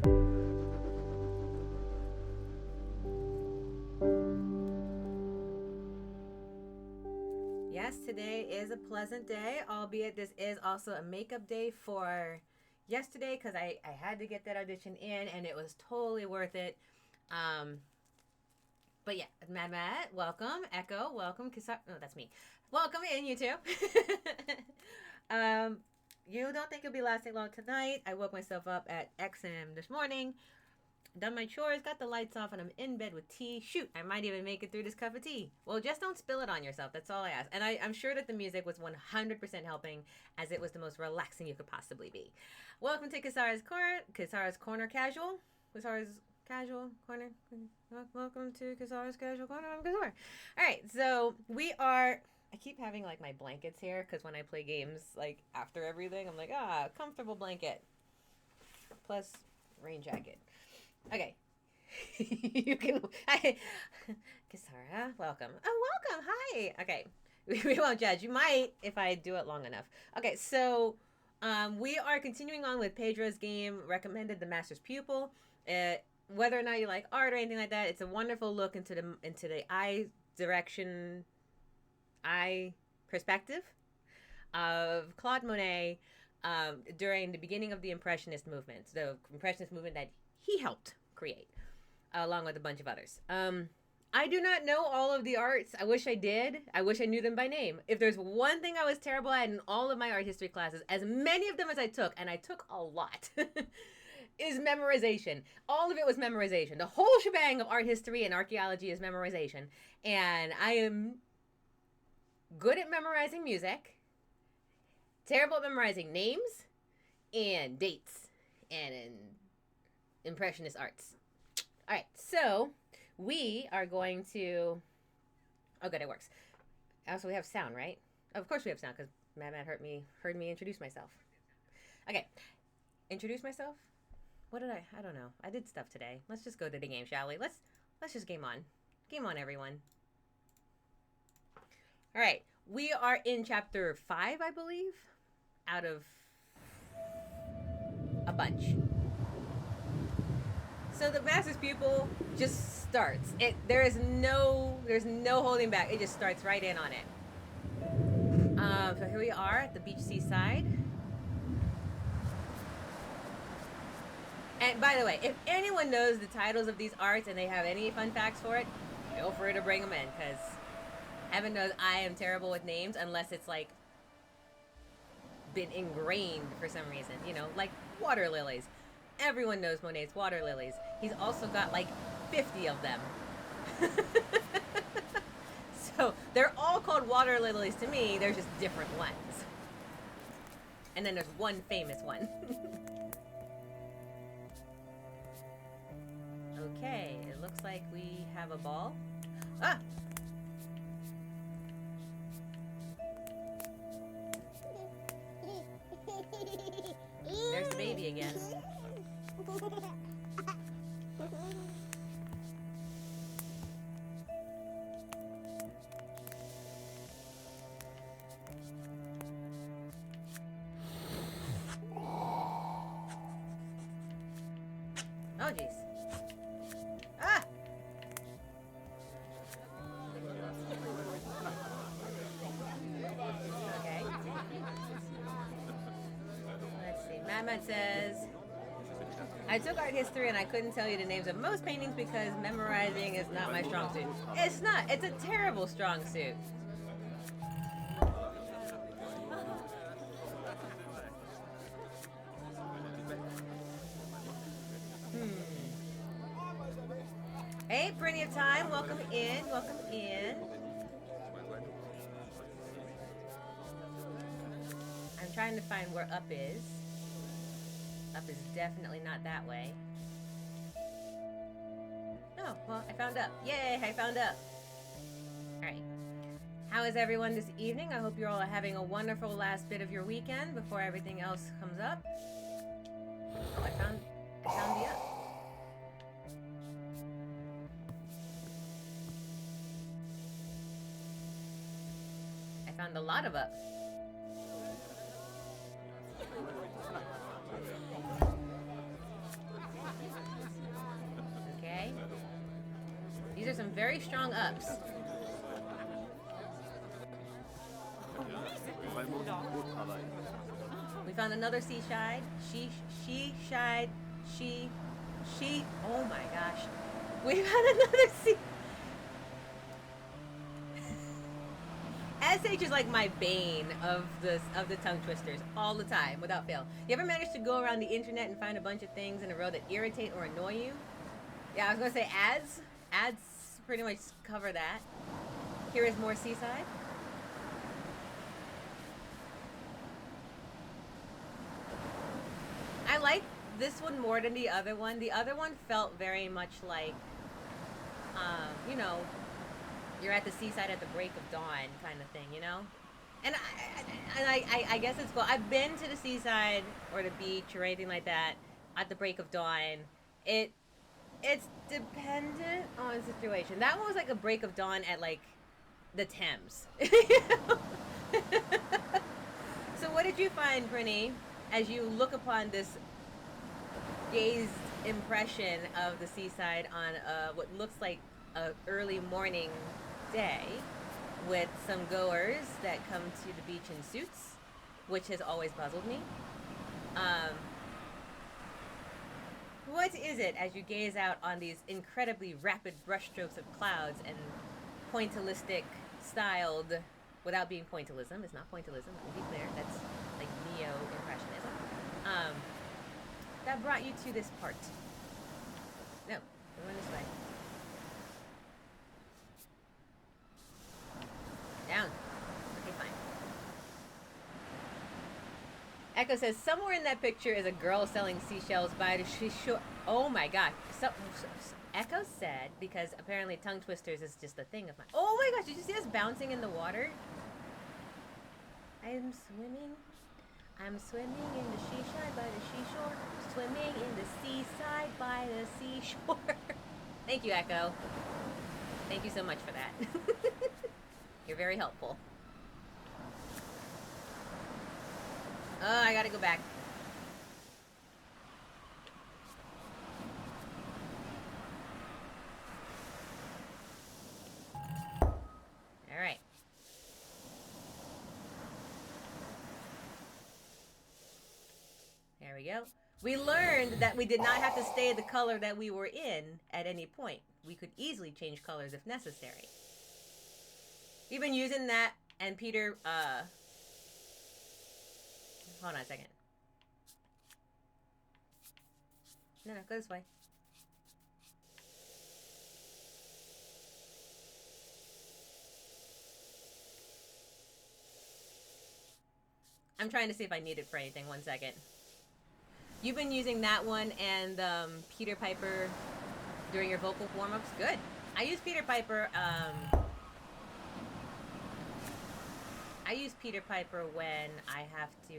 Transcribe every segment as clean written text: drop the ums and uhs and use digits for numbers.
Yes, today is a pleasant day, albeit this is also a makeup day for yesterday because I had to get that audition in and it was totally worth it. Um, but yeah, Mad, welcome. Echo, welcome. No, that's me. Welcome in, you two. um, you don't think you'll be lasting long tonight? I woke myself up at XM this morning, done my chores, got the lights off, and I'm in bed with tea. Shoot, I might even make it through this cup of tea. Well, just don't spill it on yourself. That's all I ask. And I'm sure that the music was 100% helping, as it was the most relaxing you could possibly be. Welcome to Kasara's Corner Casual. Kasara's Casual Corner. Welcome to Kasara's Casual Corner. I'm Kasara. All right, so we are. I keep having like my blankets here because when I play games, like after everything, I'm like, comfortable blanket plus rain jacket. Okay. You can. Kasara, welcome. Oh, welcome. Hi. Okay. We won't judge. You might if I do it long enough. Okay, so we are continuing on with Pedro's game, recommended The Master's Pupil. Whether or not you like art or anything like that, it's a wonderful look into the eye direction, eye perspective of Claude Monet during the beginning of the Impressionist movement, the Impressionist movement that he helped create, along with a bunch of others. I do not know all of the arts. I wish I did. I wish I knew them by name. If there's one thing I was terrible at in all of my art history classes, as many of them as I took, and I took a lot, is memorization. All of it was memorization. The whole shebang of art history and archaeology is memorization. And I am good at memorizing music, terrible at memorizing names and dates and Impressionist arts. All right, so we are going to. Oh, good, it works. Also, we have sound, right? Of course, we have sound because Mad heard me introduce myself. Okay, introduce myself. What did I? I don't know. I did stuff today. Let's just go to the game, shall we? Let's just game on. Game on, everyone. All right, we are in chapter 5, I believe, out of a bunch. So the Master's Pupil just starts. There's no holding back. It just starts right in on it. So here we are at the beach seaside. And by the way, if anyone knows the titles of these arts and they have any fun facts for it, feel free to bring them in because heaven knows I am terrible with names unless it's like been ingrained for some reason. You know, like water lilies. Everyone knows Monet's water lilies. He's also got like 50 of them. So they're all called water lilies to me. They're just different ones. And then there's one famous one. Okay, it looks like we have a ball. Ah! There's the baby again. Oh, jeez. Ah! Okay. Let's see. Mama says, I took art history and I couldn't tell you the names of most paintings because memorizing is not my strong suit. It's not. It's a terrible strong suit. Hey, plenty of time. Welcome in. Welcome in. I'm trying to find where up is. Up is definitely not that way. Oh, well, I found up. Yay, I found up. Alright. How is everyone this evening? I hope you're all having a wonderful last bit of your weekend before everything else comes up. Oh, I found the up. I found a lot of up. are some very strong ups. We found another seaside. She. Oh my gosh. We found another sea. SH is like my bane of the tongue twisters all the time, without fail. You ever manage to go around the internet and find a bunch of things in a row that irritate or annoy you? Yeah, I was gonna say ads. Ads pretty much cover that. Here is more seaside. I like this one more than the other one. The other one felt very much like, you know, you're at the seaside at the break of dawn kind of thing, you know? And I guess it's cool. I've been to the seaside or the beach or anything like that at the break of dawn. It's dependent on the situation. That one was like a break of dawn at like the Thames. So what did you find, Prinny, as you look upon this gazed impression of the seaside on what looks like a early morning day with some goers that come to the beach in suits, which has always puzzled me. What is it as you gaze out on these incredibly rapid brushstrokes of clouds and pointillistic styled, without being pointillism, it's not pointillism, let me be clear, that's like neo-impressionism, that brought you to this part? No, we're going this way. Down. Okay, fine. Echo says, somewhere in that picture is a girl selling seashells by the seashore. Oh my god. Echo said, because apparently tongue twisters is just a thing of mine. Oh my gosh, did you see us bouncing in the water? I'm swimming in the seaside by the seashore. Swimming in the seaside by the seashore. Thank you, Echo. Thank you so much for that. You're very helpful. Oh, I gotta go back. All right. There we go. We learned that we did not have to stay the color that we were in at any point. We could easily change colors if necessary. You've been using that, and Peter, hold on a second. No, go this way. I'm trying to see if I need it for anything. 1 second. You've been using that one and Peter Piper during your vocal warm-ups? Good. I use Peter Piper, I use Peter Piper when I have to,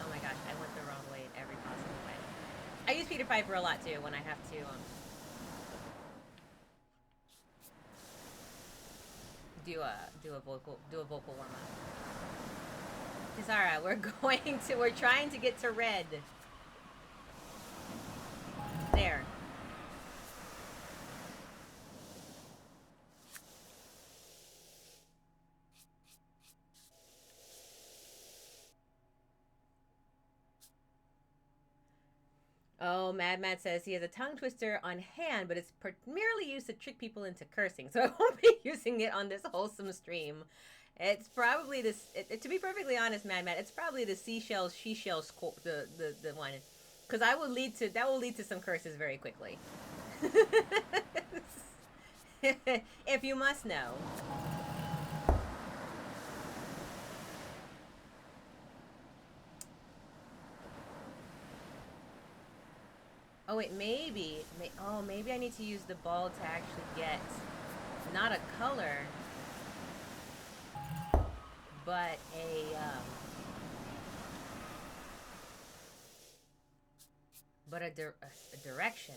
oh my gosh, I went the wrong way in every possible way. I use Peter Piper a lot too when I have to, do a vocal warm-up. Kisara, we're trying to get to red. There. Oh, Mad says he has a tongue twister on hand, but it's merely used to trick people into cursing, so I won't be using it on this wholesome stream. It's probably this. To be perfectly honest, Mad, it's probably the seashells, she-shells, the one, because that will lead to some curses very quickly. If you must know. Oh wait, maybe I need to use the ball to actually get not a color, but a direction.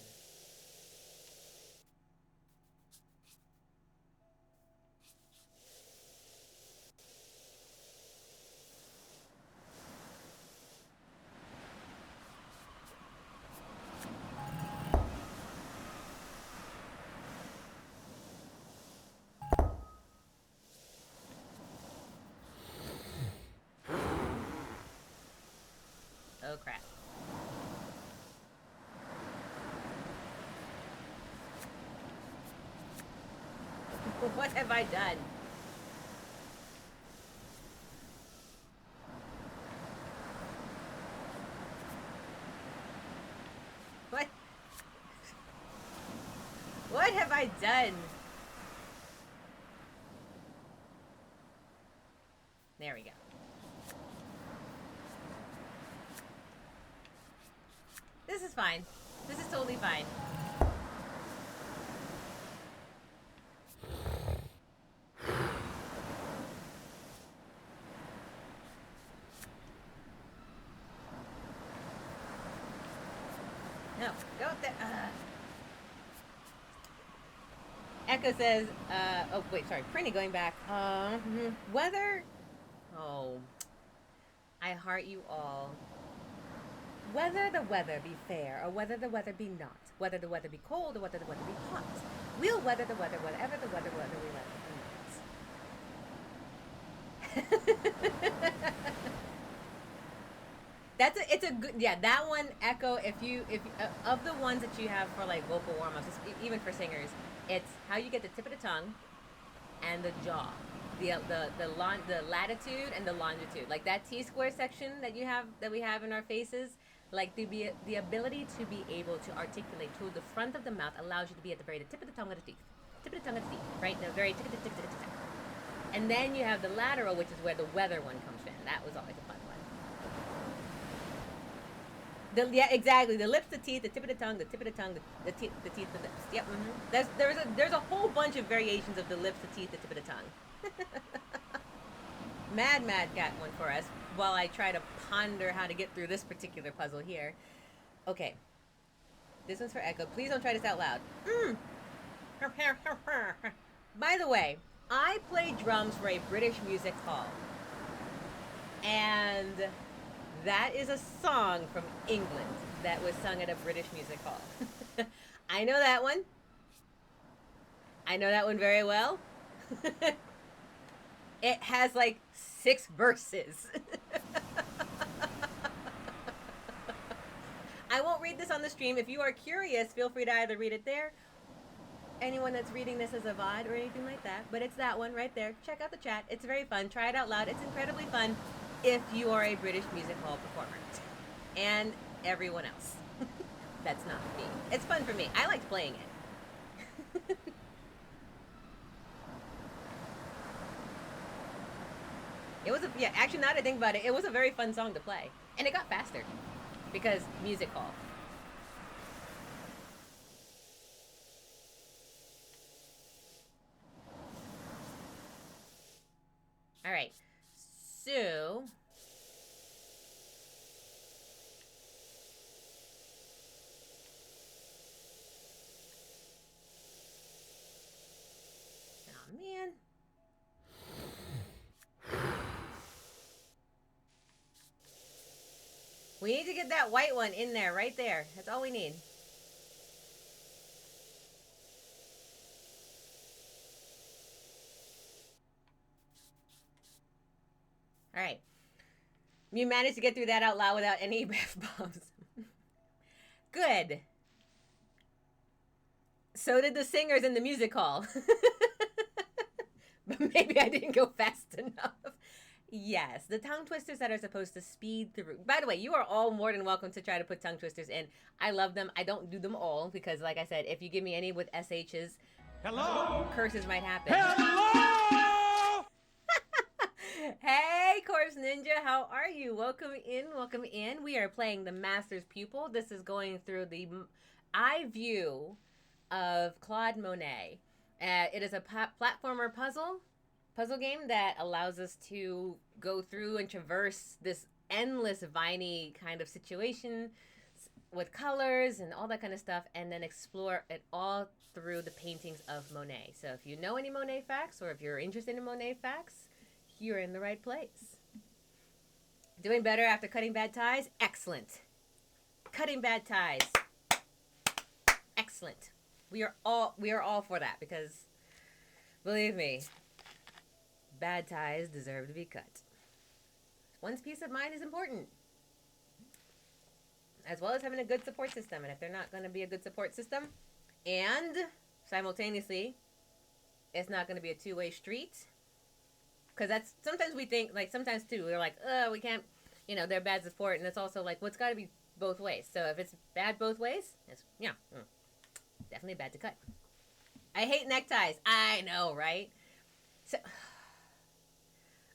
Oh, crap. What have I done? What? What have I done? There we go. This is fine. This is totally fine. No, go there. Echo says, oh, wait, sorry. Prinny going back. Whether, oh, I heart you all. Whether the weather be fair or whether the weather be not, whether the weather be cold or whether the weather be hot, we'll weather the weather, whatever the weather we let. It's a good, yeah, that one, Echo, if of the ones that you have for like vocal warm-ups, even for singers, it's how you get the tip of the tongue and the jaw, the latitude and the longitude, like that T-square section that we have in our faces, like the ability to be able to articulate to the front of the mouth allows you to be at the very tip of the tongue of the teeth, right, the very tick, and then you have the lateral, which is where the weather one comes in. That was always a fun one. Yeah, exactly. The lips, the teeth, the tip of the tongue, the tip of the tongue, the teeth, the lips. Yep. Mm-hmm. There's a whole bunch of variations of the lips, the teeth, the tip of the tongue. Mad cat one for us while I try to ponder how to get through this particular puzzle here. Okay. This one's for Echo. Please don't try this out loud. By the way, I play drums for a British music hall. And that is a song from England that was sung at a British music hall. I know that one. I know that one very well. It has like 6 verses. I won't read this on the stream. If you are curious, feel free to either read it there. Anyone that's reading this as a VOD or anything like that. But it's that one right there. Check out the chat. It's very fun. Try it out loud. It's incredibly fun if you are a British music hall performer. And everyone else. That's not me. It's fun for me. I liked playing it. It was yeah, actually, now that I think about it, it was a very fun song to play. And it got faster. Because music hall. Alright. So... oh, man. We need to get that white one in there, right there. That's all we need. All right. You managed to get through that out loud without any F-bombs. Good. So did the singers in the music hall. But maybe I didn't go fast enough. Yes, the tongue twisters that are supposed to speed through. By the way, you are all more than welcome to try to put tongue twisters in. I love them. I don't do them all because, like I said, if you give me any with SHs, hello, curses might happen. Hello! Hey, Corpse Ninja, how are you? Welcome in, welcome in. We are playing the Master's Pupil. This is going through the eye view of Claude Monet. It is a platformer puzzle game that allows us to go through and traverse this endless viney kind of situation with colors and all that kind of stuff, and then explore it all through the paintings of Monet. So if you know any Monet facts, or if you're interested in Monet facts, you're in the right place. Doing better after cutting bad ties? Excellent. Cutting bad ties. Excellent. We are all for that because, believe me, bad ties deserve to be cut. One's peace of mind is important. as well as having a good support system. And if they're not going to be a good support system, and simultaneously, it's not going to be a two-way street, because that's sometimes we think, like, sometimes too we're like, oh, we can't, they're bad support, and it's also like, what's got to be both ways. So if it's bad both ways, it's definitely bad to cut. I hate neckties. I know, right? So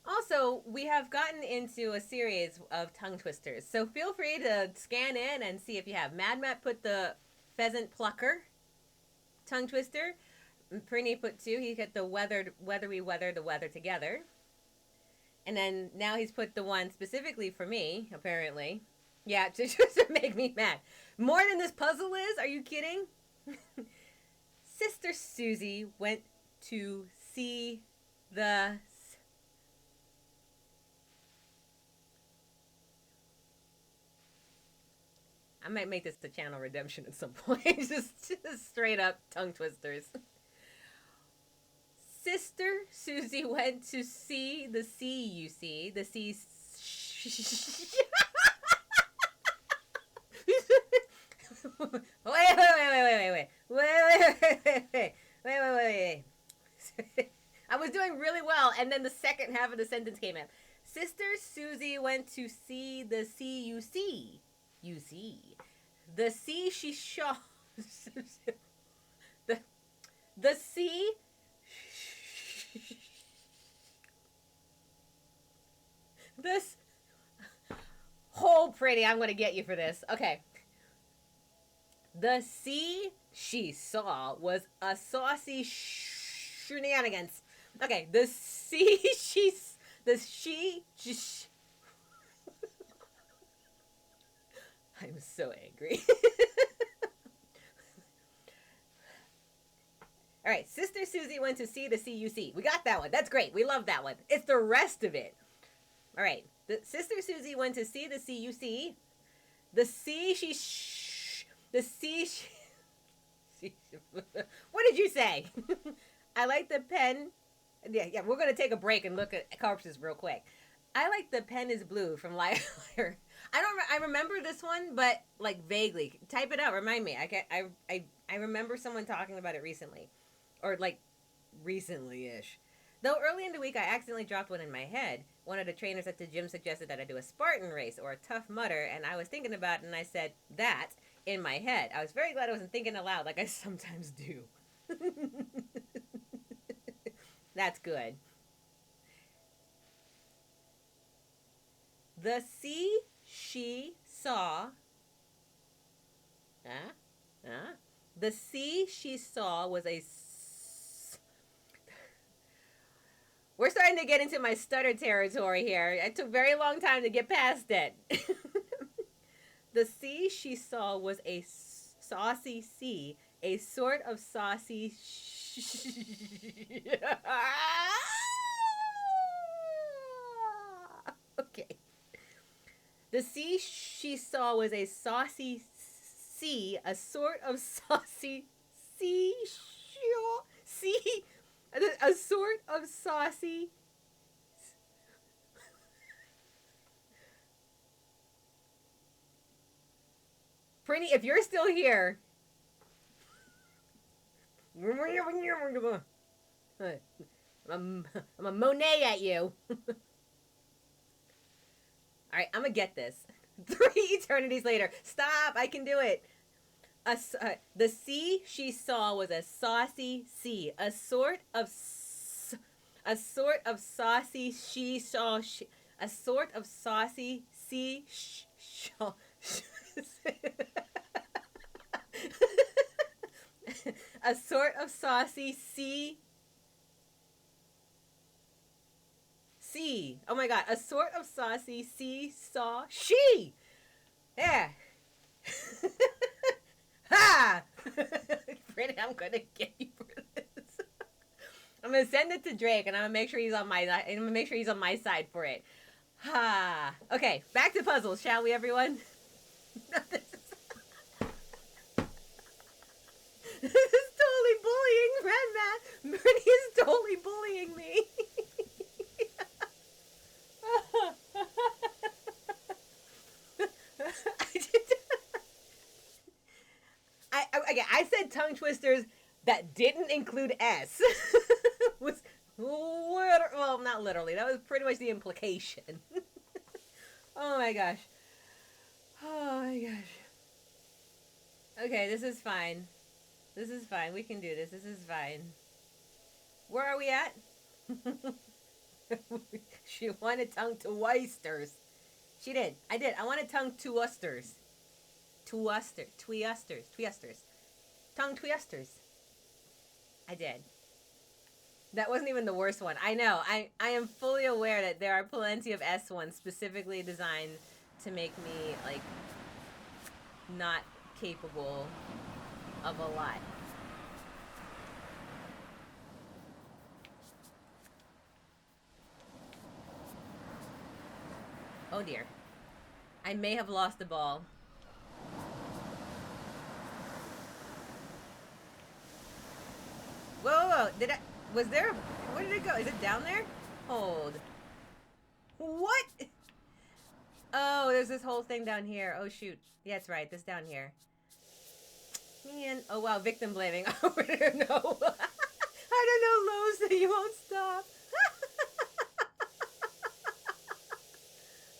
also, we have gotten into a series of tongue twisters, so feel free to scan in and see if you have. Mad Matt put the pheasant plucker tongue twister. Prini put 2. He hit the weathery weather, the weather together. And then now he's put the one specifically for me, apparently. Yeah, just to make me mad. More than this puzzle is? Are you kidding? Sister Susie went to see the... I might make this the channel redemption at some point. just straight up tongue twisters. Sister Susie went to see the sea, you see. The sea... Wait. I was doing really well, and then the second half of the sentence came in. Sister Susie went to see the sea, you see. You see. The sea she saw... the sea... This whole pretty, I'm going to get you for this. Okay. The sea she saw was a saucy shenanigans. Okay, the sea I'm so angry. All right, Sister Susie went to see the CUC. We got that one. That's great. We love that one. It's the rest of it. All right. Sister Susie went to see the CUC. The what did you say? I like the pen. Yeah, we're going to take a break and look at corpses real quick. I like the pen is blue from Liar. I remember this one, but like vaguely. Type it out. Remind me. I remember someone talking about it recently. Or like recently-ish. Though early in the week I accidentally dropped one in my head. One of the trainers at the gym suggested that I do a Spartan race or a Tough Mudder, and I was thinking about it and I said that in my head. I was very glad I wasn't thinking aloud like I sometimes do. That's good. The sea she saw... The sea she saw was a... We're starting to get into my stutter territory here. It took a very long time to get past it. The sea she saw was a saucy sea, a sort of saucy... Okay. The sea she saw was a saucy sea, a sort of saucy sea... A sort of saucy... Prinny, if you're still here... I'm a Monet at you. Alright, I'm gonna get this. 3 eternities later. Stop! I can do it. The sea she saw was a saucy sea. A sort of saucy she saw. A sort of saucy sea. A sort of saucy sea. Sea. Oh my god. A sort of saucy sea saw she. There. Ha! Brandon, I'm gonna get you for this. I'm gonna send it to Drake, and I'm gonna make sure he's on my side for it. Ha! Okay, back to puzzles, shall we, everyone? This is totally bullying, Red Matt. Bernie is totally bullying me. tongue twisters that didn't include S was well, not literally. That was pretty much the implication. Oh my gosh. Oh my gosh. Okay, this is fine. This is fine. We can do this. This is fine. Where are we at? She wanted tongue twisters. She did. I did. I wanted tongue twisters. Twisters. Tongue twisters. I did. That wasn't even the worst one. I know. I am fully aware that there are plenty of S ones specifically designed to make me, like, not capable of a lot. Oh dear. I may have lost the ball. Whoa, whoa, whoa. Did I... Was there... Where did it go? Is it down there? Hold. What? Oh, there's this whole thing down here. Oh, shoot. Yeah, that's right. This down here. Man. Oh, wow. Victim blaming. I don't know. I don't know, Lowe's, that you won't stop.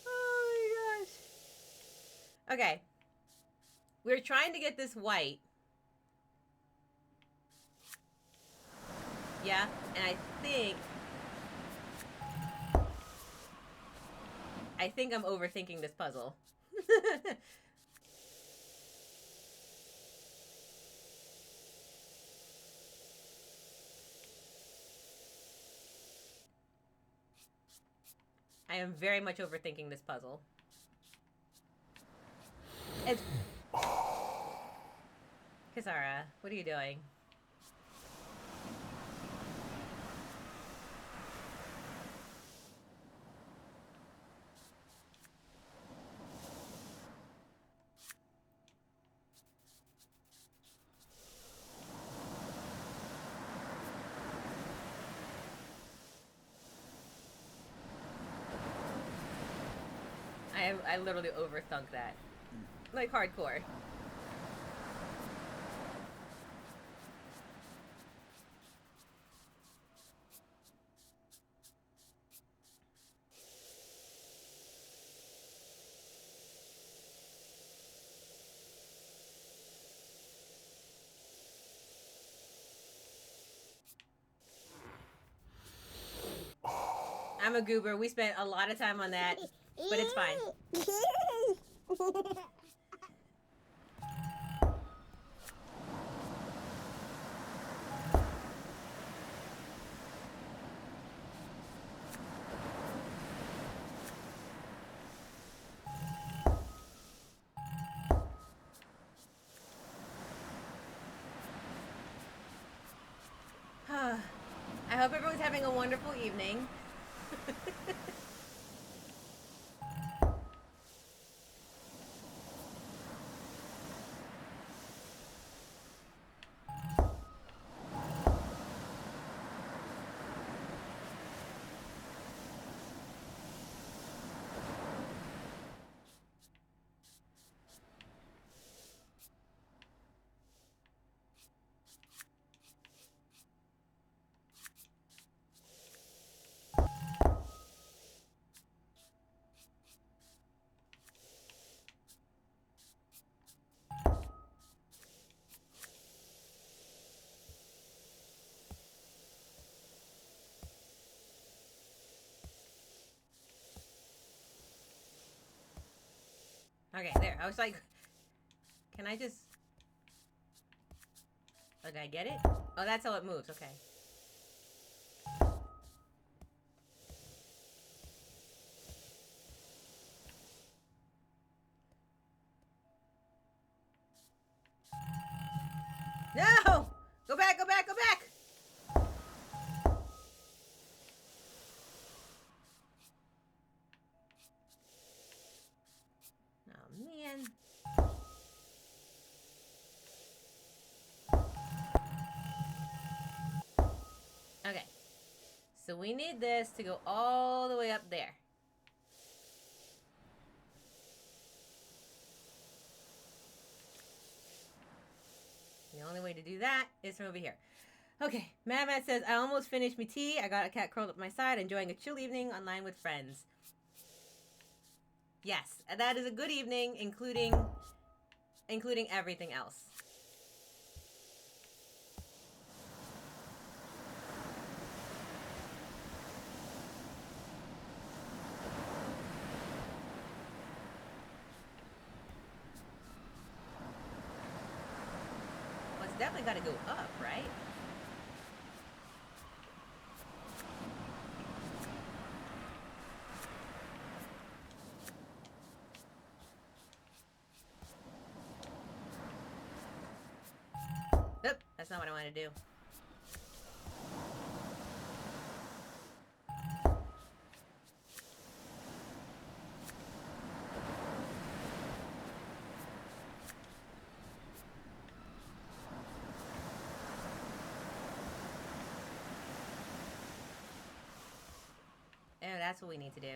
Oh, my gosh. Okay. We're trying to get this white. Yeah, and I think I'm overthinking this puzzle. I am very much overthinking this puzzle. It's... Kisara, what are you doing? I literally overthunk that. Like, hardcore. I'm a goober. We spent a lot of time on that, but it's fine. I hope everyone's having a wonderful evening. Okay, there. I was like, can I just... Oh, did I get it? Oh, that's how it moves. Okay. No! Go back, go back, go back! Oh, man. Okay. So we need this to go all the way up there. The only way to do that is from over here. Okay, Matt says, I almost finished my tea. I got a cat curled up my side, enjoying a chill evening online with friends. Yes, that is a good evening, including everything else. Well, it's definitely got to go up, right? Nope, that's not what I want to do. Oh, that's what we need to do.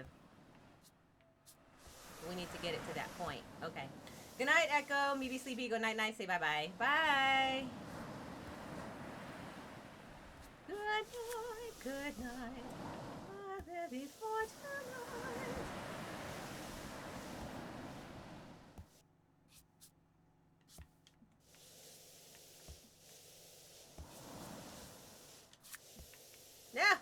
We need to get it to that point. Okay. Good night, Echo. Me be sleepy. Go night night. Say bye bye. Bye. Good night. Good night. My baby for tonight. Yeah.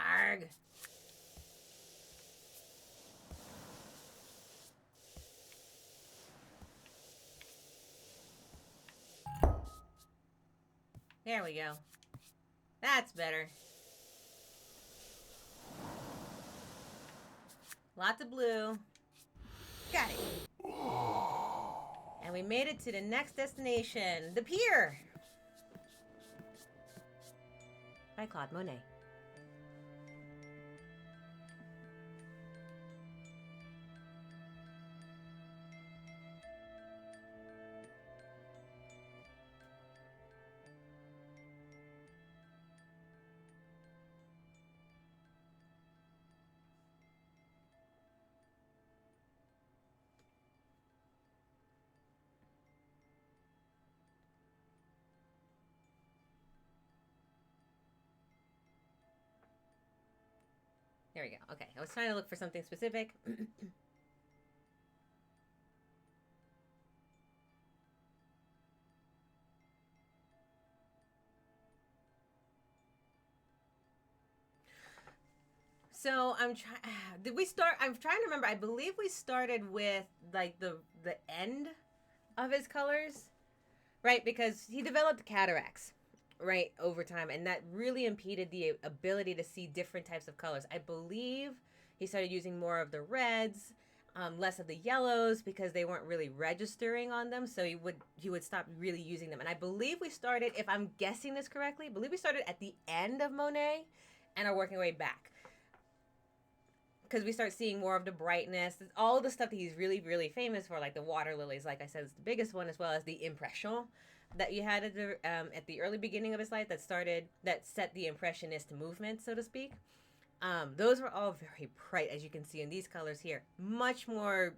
Arg. There we go. That's better. Lots of blue. Got it. And we made it to the next destination, the pier. By Claude Monet. There we go. Okay, I was trying to look for something specific. So I'm trying. Did we start? I'm trying to remember. I believe we started with like the end of his colors, right? Because he developed cataracts, right, over time, and that really impeded the ability to see different types of colors. I believe he started using more of the reds, less of the yellows because they weren't really registering on them. So he would stop really using them. And I believe we started, if I'm guessing this correctly, I believe we started at the end of Monet and are working our way back. Because we start seeing more of the brightness, all the stuff that he's really, really famous for, like the water lilies, like I said, is the biggest one, as well as the impression that you had at the early beginning of his life that set the impressionist movement, so to speak. Those were all very bright, as you can see in these colors here. Much more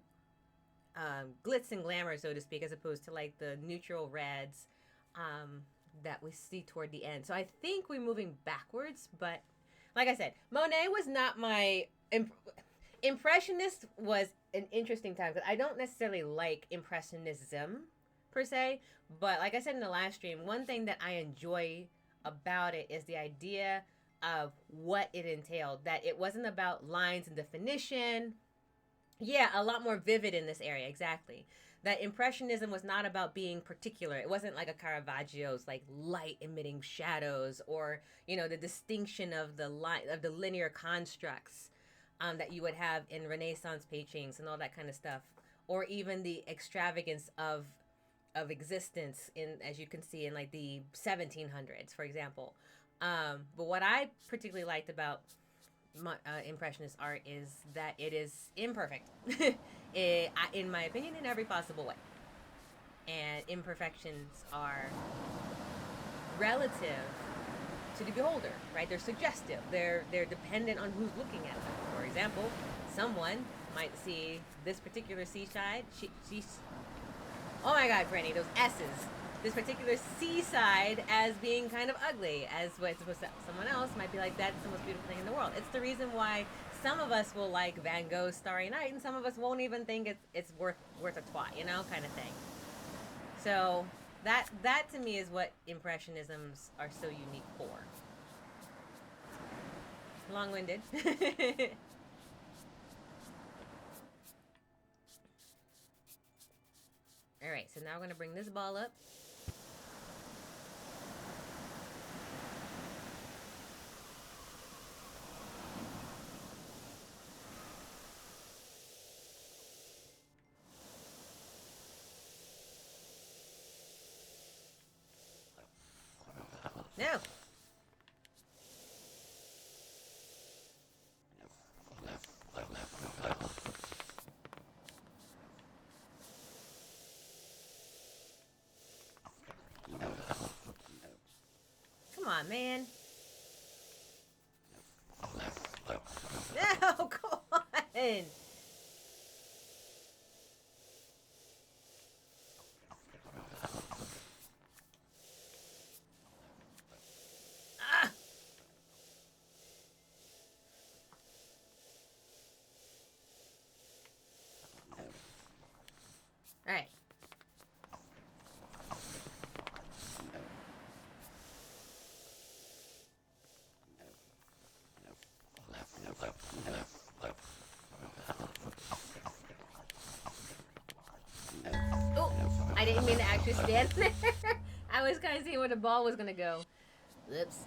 glitz and glamour, so to speak, as opposed to like the neutral reds that we see toward the end. So I think we're moving backwards, but like I said, Monet was not my impressionist. Was an interesting time because I don't necessarily like impressionism per se, but like I said in the last stream, one thing that I enjoy about it is the idea of what it entailed, that it wasn't about lines and definition. Yeah, a lot more vivid in this area, exactly. That impressionism was not about being particular. It wasn't like a Caravaggio's like light emitting shadows, or the distinction of the line of the linear constructs that you would have in Renaissance paintings and all that kind of stuff, or even the extravagance of existence in, as you can see, in like the 1700s, for example. But what I particularly liked about impressionist art is that it is imperfect, in my opinion, in every possible way. and imperfections are relative to the beholder, right? They're suggestive. They're dependent on who's looking at them. For example, someone might see this particular seaside. She's oh my God, Franny, those S's. This particular seaside as being kind of ugly, as what someone else might be like, that's the most beautiful thing in the world. It's the reason why some of us will like Van Gogh's Starry Night, and some of us won't even think it's worth a twat, you know, kind of thing. So that to me is what impressionisms are so unique for. Long-winded. All right, so now we're gonna bring this ball up. No. Come on, man. No, come on. Ah. All right. Oh, I didn't mean to actually stand there. I was kind of seeing where the ball was gonna go. Oops.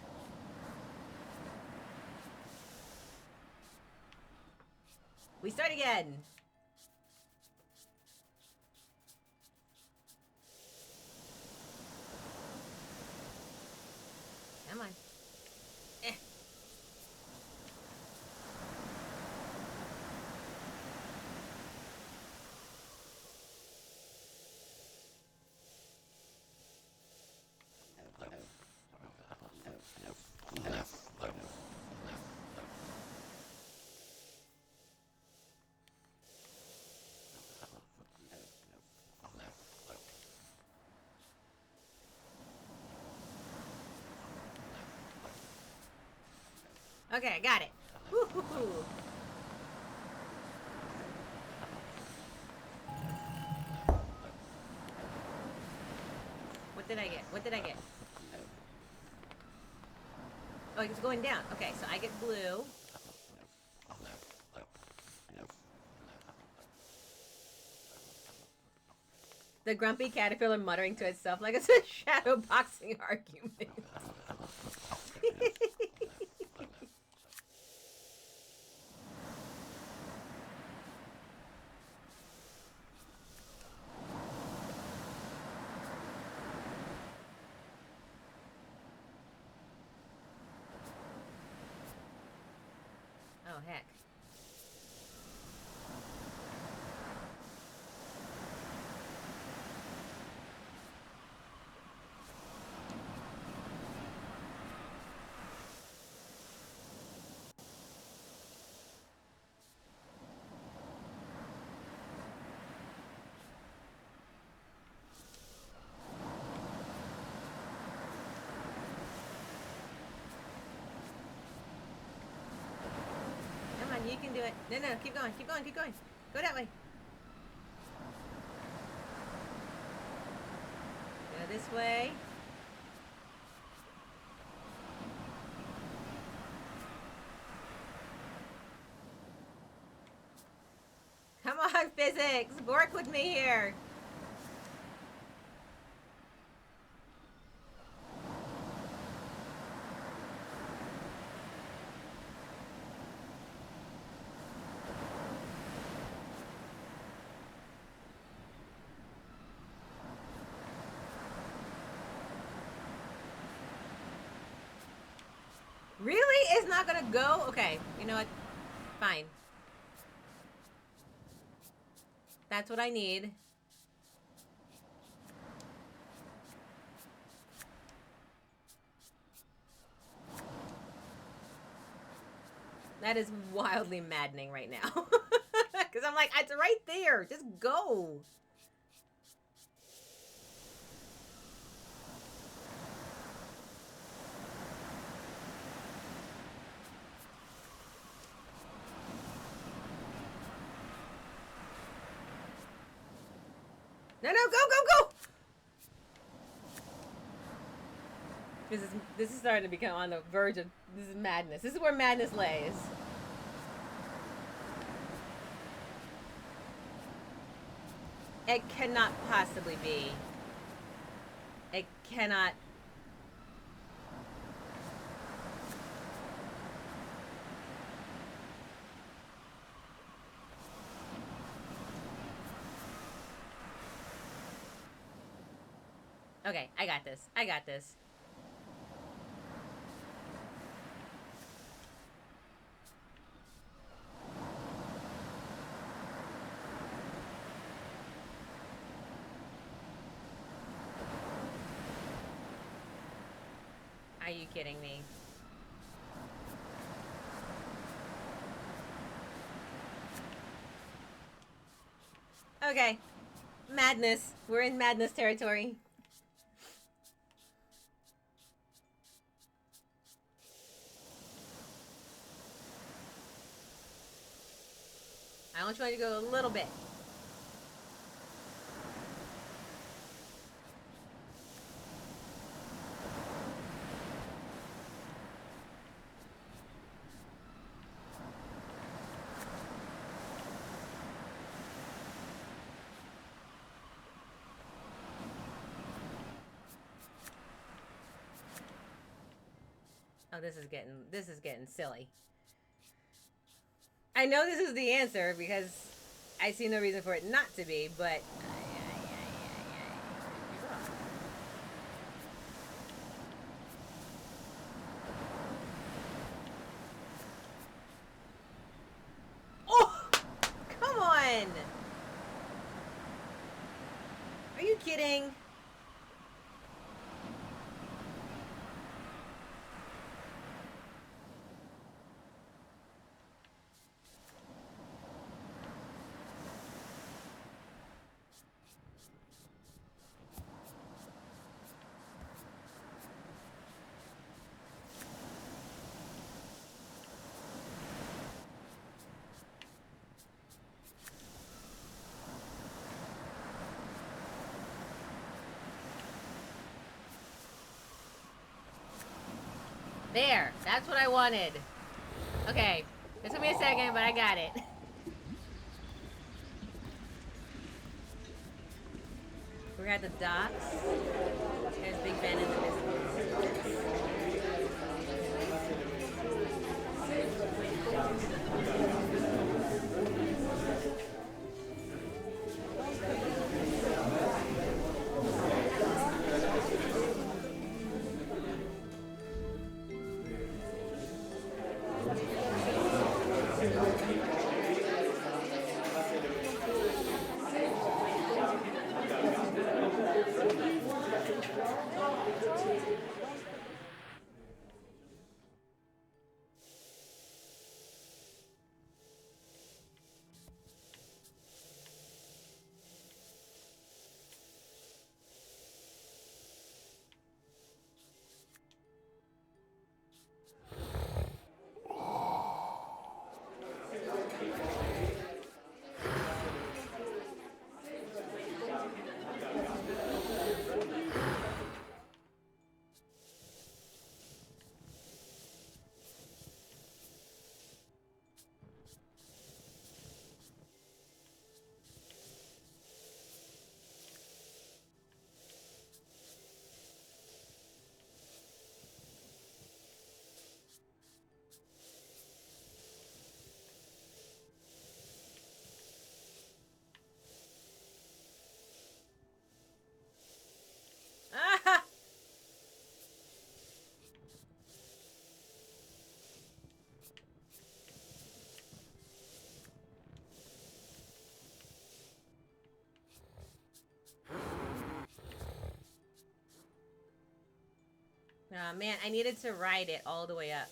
We start again. Come on. Eh. Okay, I got it. Woo-hoo-hoo. What did I get? What did I get? Oh, it's going down. Okay, so I get blue. The grumpy caterpillar muttering to itself like it's a shadow boxing argument. Oh, heck. Come on, you can do it. No, no, keep going, keep going, keep going. Go that way. Go this way. Come on, physics. Work with me here. Really? It's not gonna go? Okay, you know what? Fine. That's what I need. That is wildly maddening right now. Because I'm like, it's right there. Just go. No, no, go, go, go! This is starting to become on the verge of this is madness. This is where madness lays. It cannot possibly be. It cannot. Okay, I got this. I got this. Are you kidding me? Okay. Madness. We're in madness territory. I want you to go a little bit. Oh, this is getting silly. I know this is the answer because I see no reason for it not to be, but oh, come on! Are you kidding? There, that's what I wanted. Okay, it took me a second, but I got it. We're at the docks. There's Big Ben in the distance. Ah! Oh man, I needed to ride it all the way up.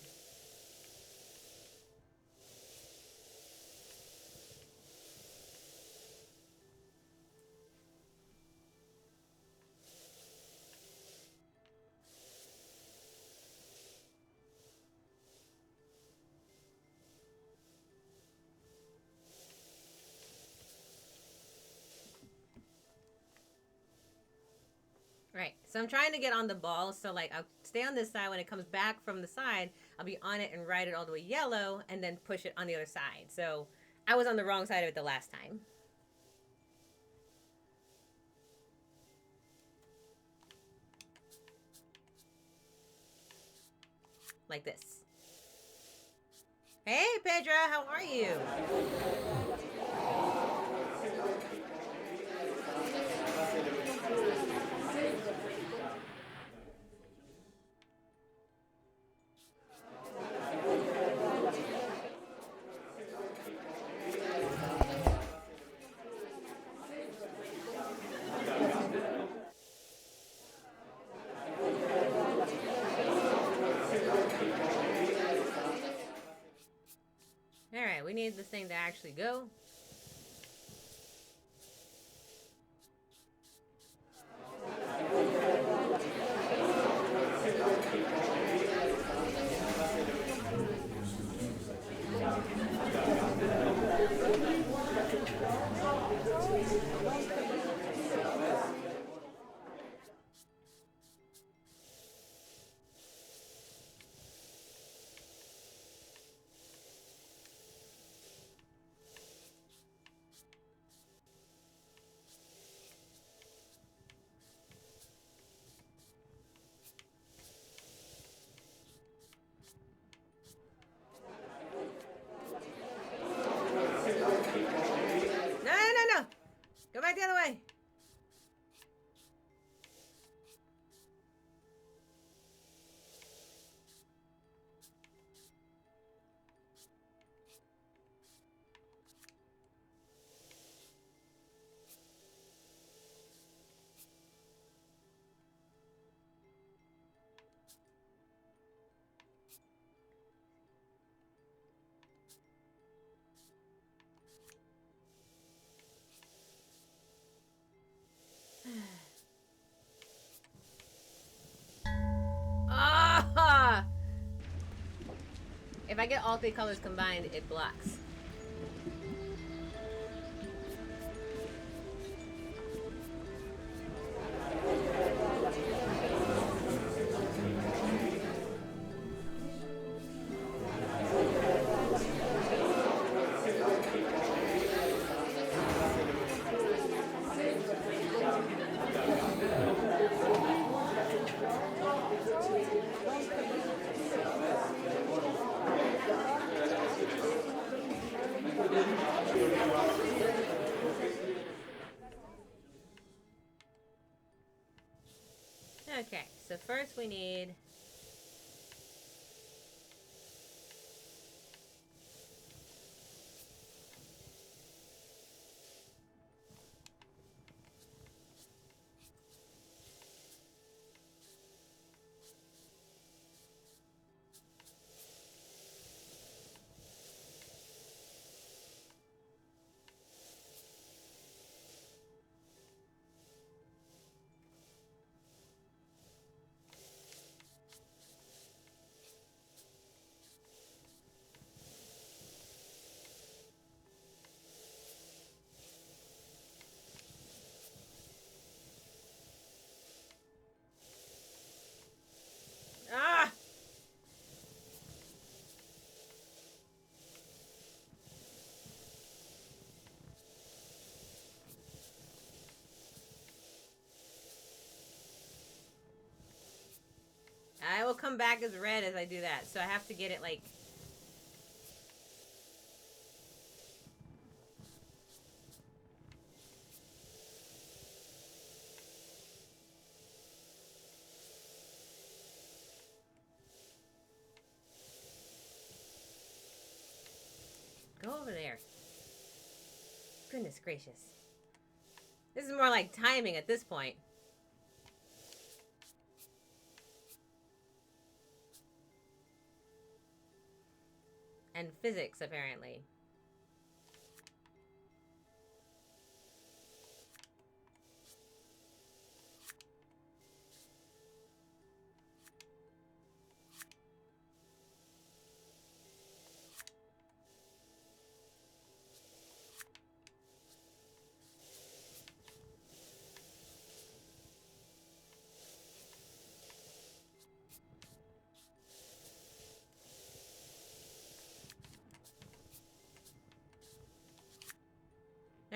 So I'm trying to get on the ball. So like I'll stay on this side. When it comes back from the side, I'll be on it and ride it all the way yellow and then push it on the other side. So I was on the wrong side of it the last time. Like this. Hey, Pedro, how are you? All right, we need this thing to actually go. No, no, no, no. Go back the other way. Ah! If I get all three colors combined, it blocks. Okay, so first we need ah. I will come back as red as I do that, so I have to get it like. Go over there. Goodness gracious. This is more like timing at this point. And physics, apparently.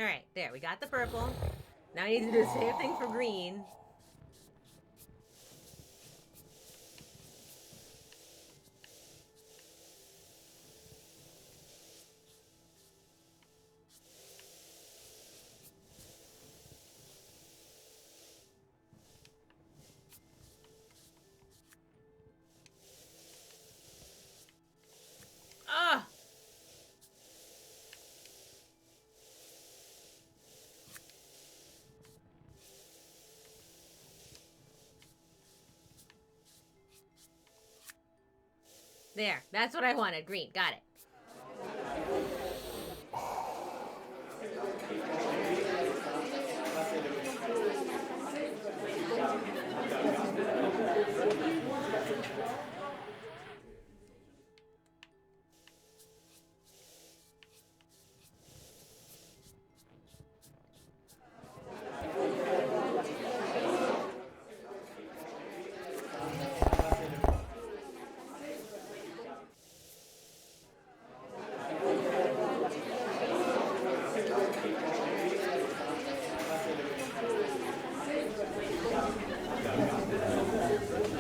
Alright, there. We got the purple. Now I need to do the same thing for green. Ah! There. That's what I wanted. Green. Got it.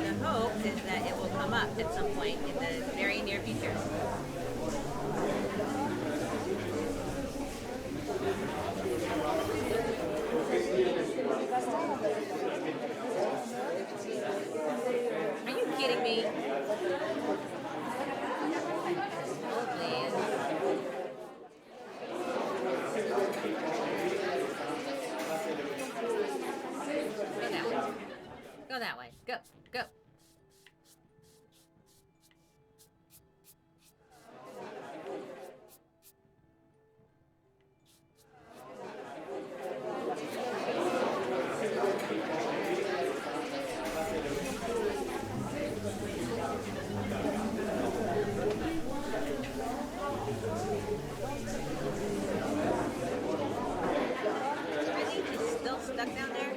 The hope is that it will come up at some point in the very near future. Are you kidding me? Oh, please. Go that way. Go that way. Go. Go. I think he's still stuck down there.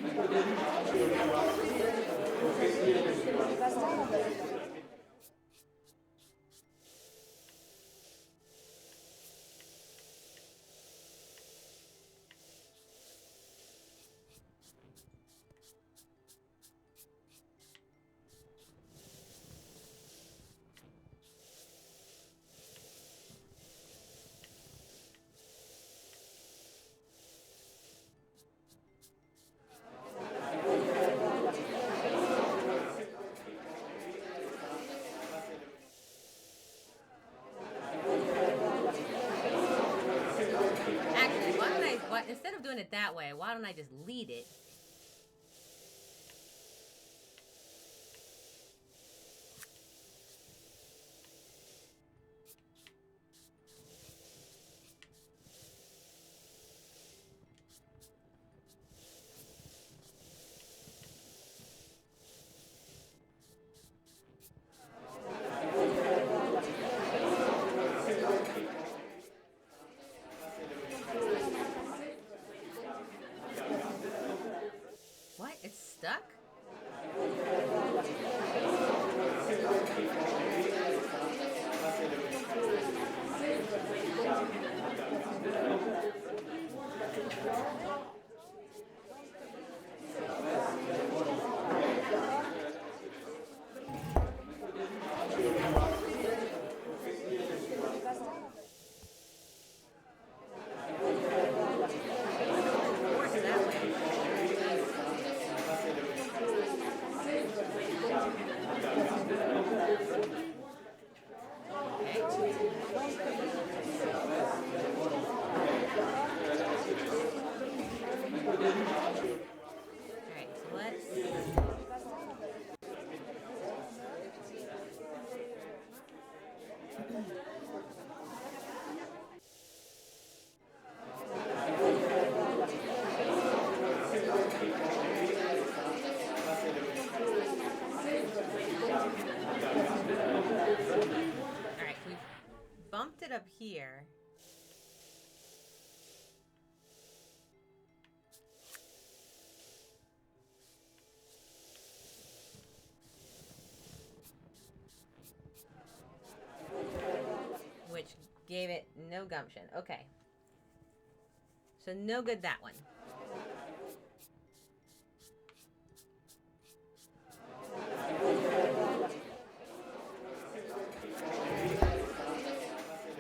Actually, why don't instead of doing it that way, why don't I just lead it? What? It's stuck? Force it that way. Alright, so let's... Alright, we've bumped it up here. Which gave it no gumption. Okay. So no good that one.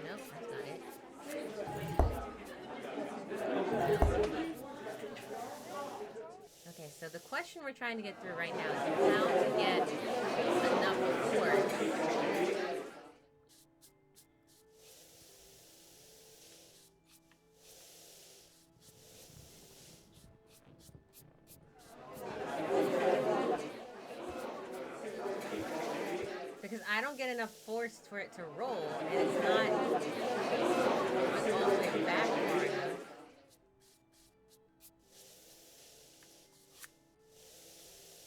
Nope, that's not it. Okay, so the question we're trying to get through right now is how to get enough chords. Because I don't get enough force for it to roll, and it's not all the way back far enough.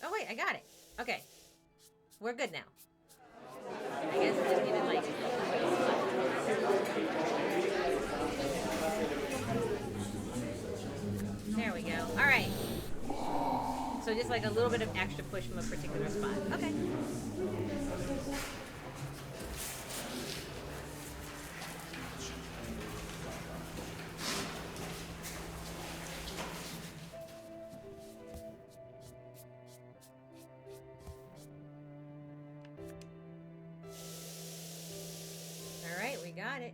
Oh wait, I got it. Okay, we're good now. I guess I just needed like. There we go. All right. So just like a little bit of extra push from a particular spot. Okay. All right, we got it.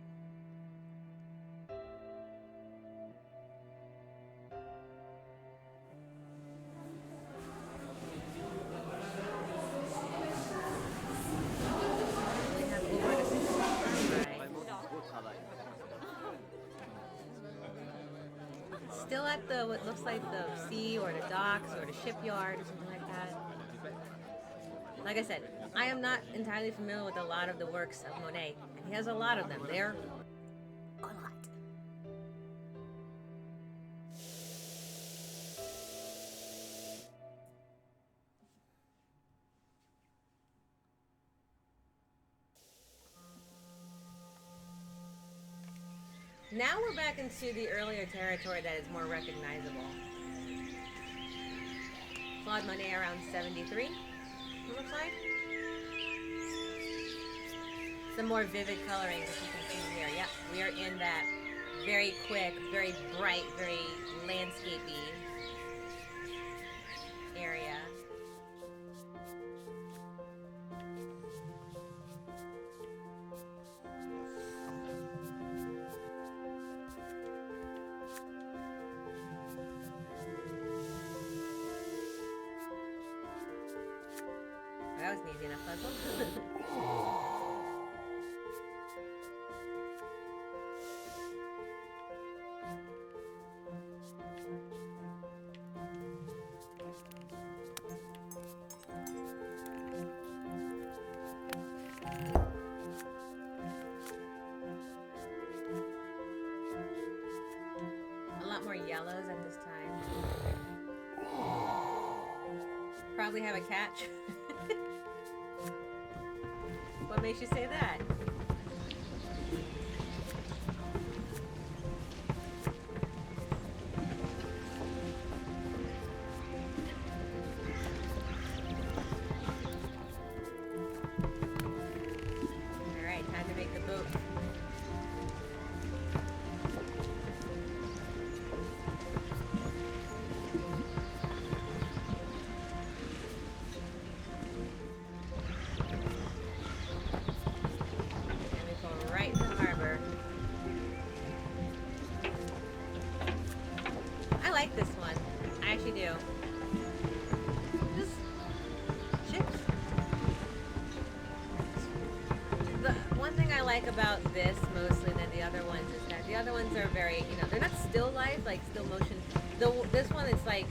Still at the what looks like the sea or the docks or the shipyard or something like that. Like I said, I am not entirely familiar with a lot of the works of Monet, and he has a lot of them. They're a lot. Now we're back into the earlier territory that is more recognizable. Claude Monet around 73, it looks like. Some more vivid coloring that you can see here. Yep, we are in that very quick, very bright, very landscapey area. That was an easy enough puzzle. A lot more yellows at this time. Probably have a catch. What makes you say that? Alright, time to make the boat. I like this one. I actually do. Just ships. The one thing I like about this mostly than the other ones is that the other ones are very, they're not still life, like still motion. This one is like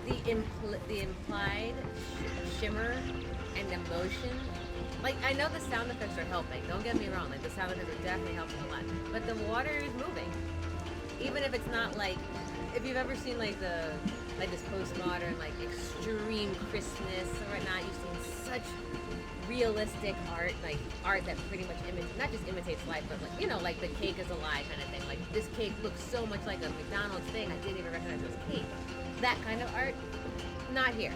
the implied shimmer and the motion. Like, I know the sound effects are helping. Don't get me wrong. Like, the sound effects are definitely helping a lot. But the water is moving. Even if it's not like, if you've ever seen like this postmodern, like extreme crispness or whatnot, you've seen such realistic art, like art that pretty much not just imitates life, but like, like the cake is alive kind of thing. Like, this cake looks so much like a McDonald's thing, I didn't even recognize it was cake. That kind of art, not here.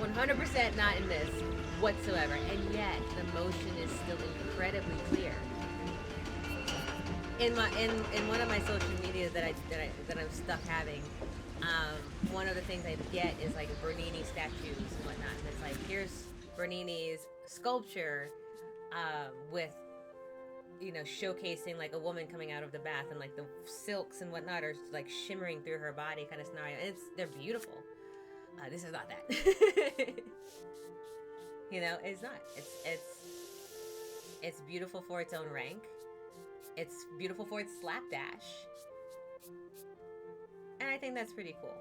100% not in this whatsoever. And yet, the motion is still incredibly clear. in one of my social medias that I'm stuck having, one of the things I get is like Bernini statues and whatnot. And it's like, here's Bernini's sculpture, with, you know, showcasing like a woman coming out of the bath, and like the silks and whatnot are like shimmering through her body kind of scenario. And they're beautiful. This is not that. You know, it's not. It's beautiful for its own rank. It's beautiful for its slapdash. And I think that's pretty cool.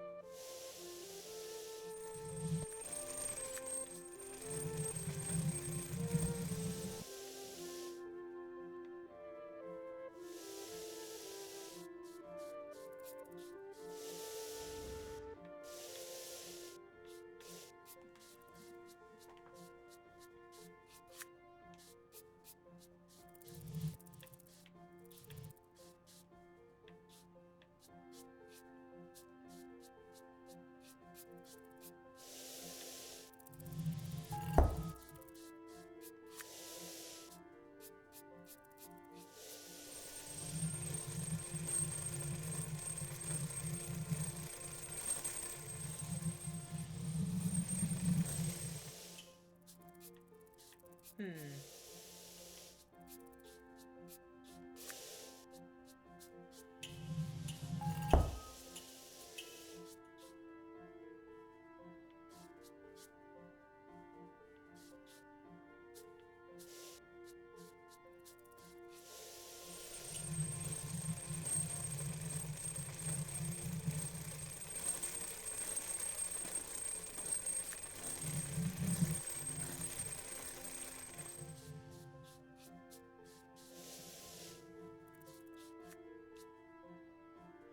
Hmm.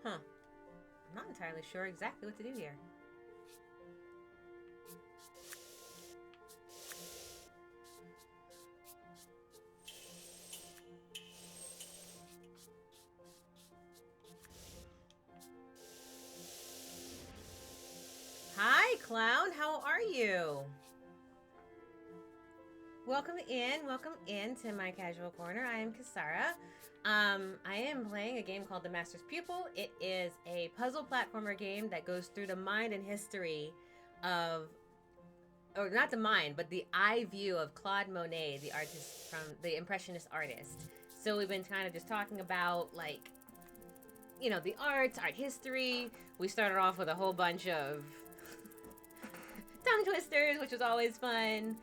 Huh. I'm not entirely sure exactly what to do here. Hi, Clown. How are you? Welcome in to my casual corner. I am Kasara. I am playing a game called The Master's Pupil. It is a puzzle platformer game that goes through the mind and history of, or not the mind, but the eye view of Claude Monet, the artist from the Impressionist artist. So we've been kind of just talking about, like, you know, the art history. We started off with a whole bunch of tongue twisters, which was always fun.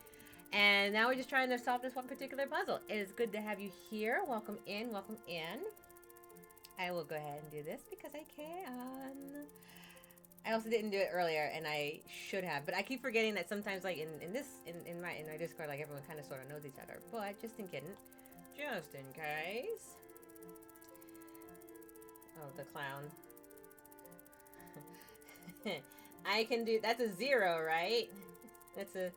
And now we're just trying to solve this one particular puzzle. It is good to have you here. Welcome in, welcome in. I will go ahead and do this because I can. I also didn't do it earlier, and I should have, but I keep forgetting that sometimes, like in my Discord, like everyone kind of sort of knows each other. But just in case. Oh, the clown. I can do. That's a 0, right? That's a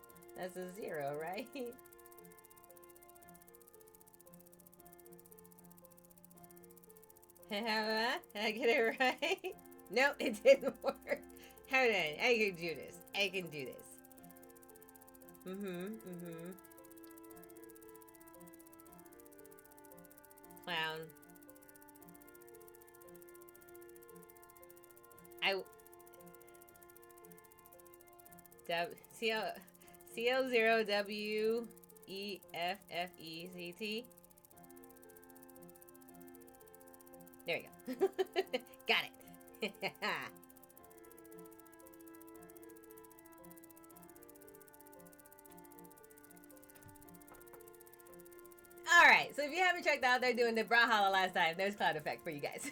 0, right? Did I get it right? Nope, it didn't work. Hold on, I can do this. I can do this. Clown. CL0WEFFECT. There you go. Got it. Alright, so if you haven't checked out, they're doing the Brawlhalla last time. There's cloud effect for you guys.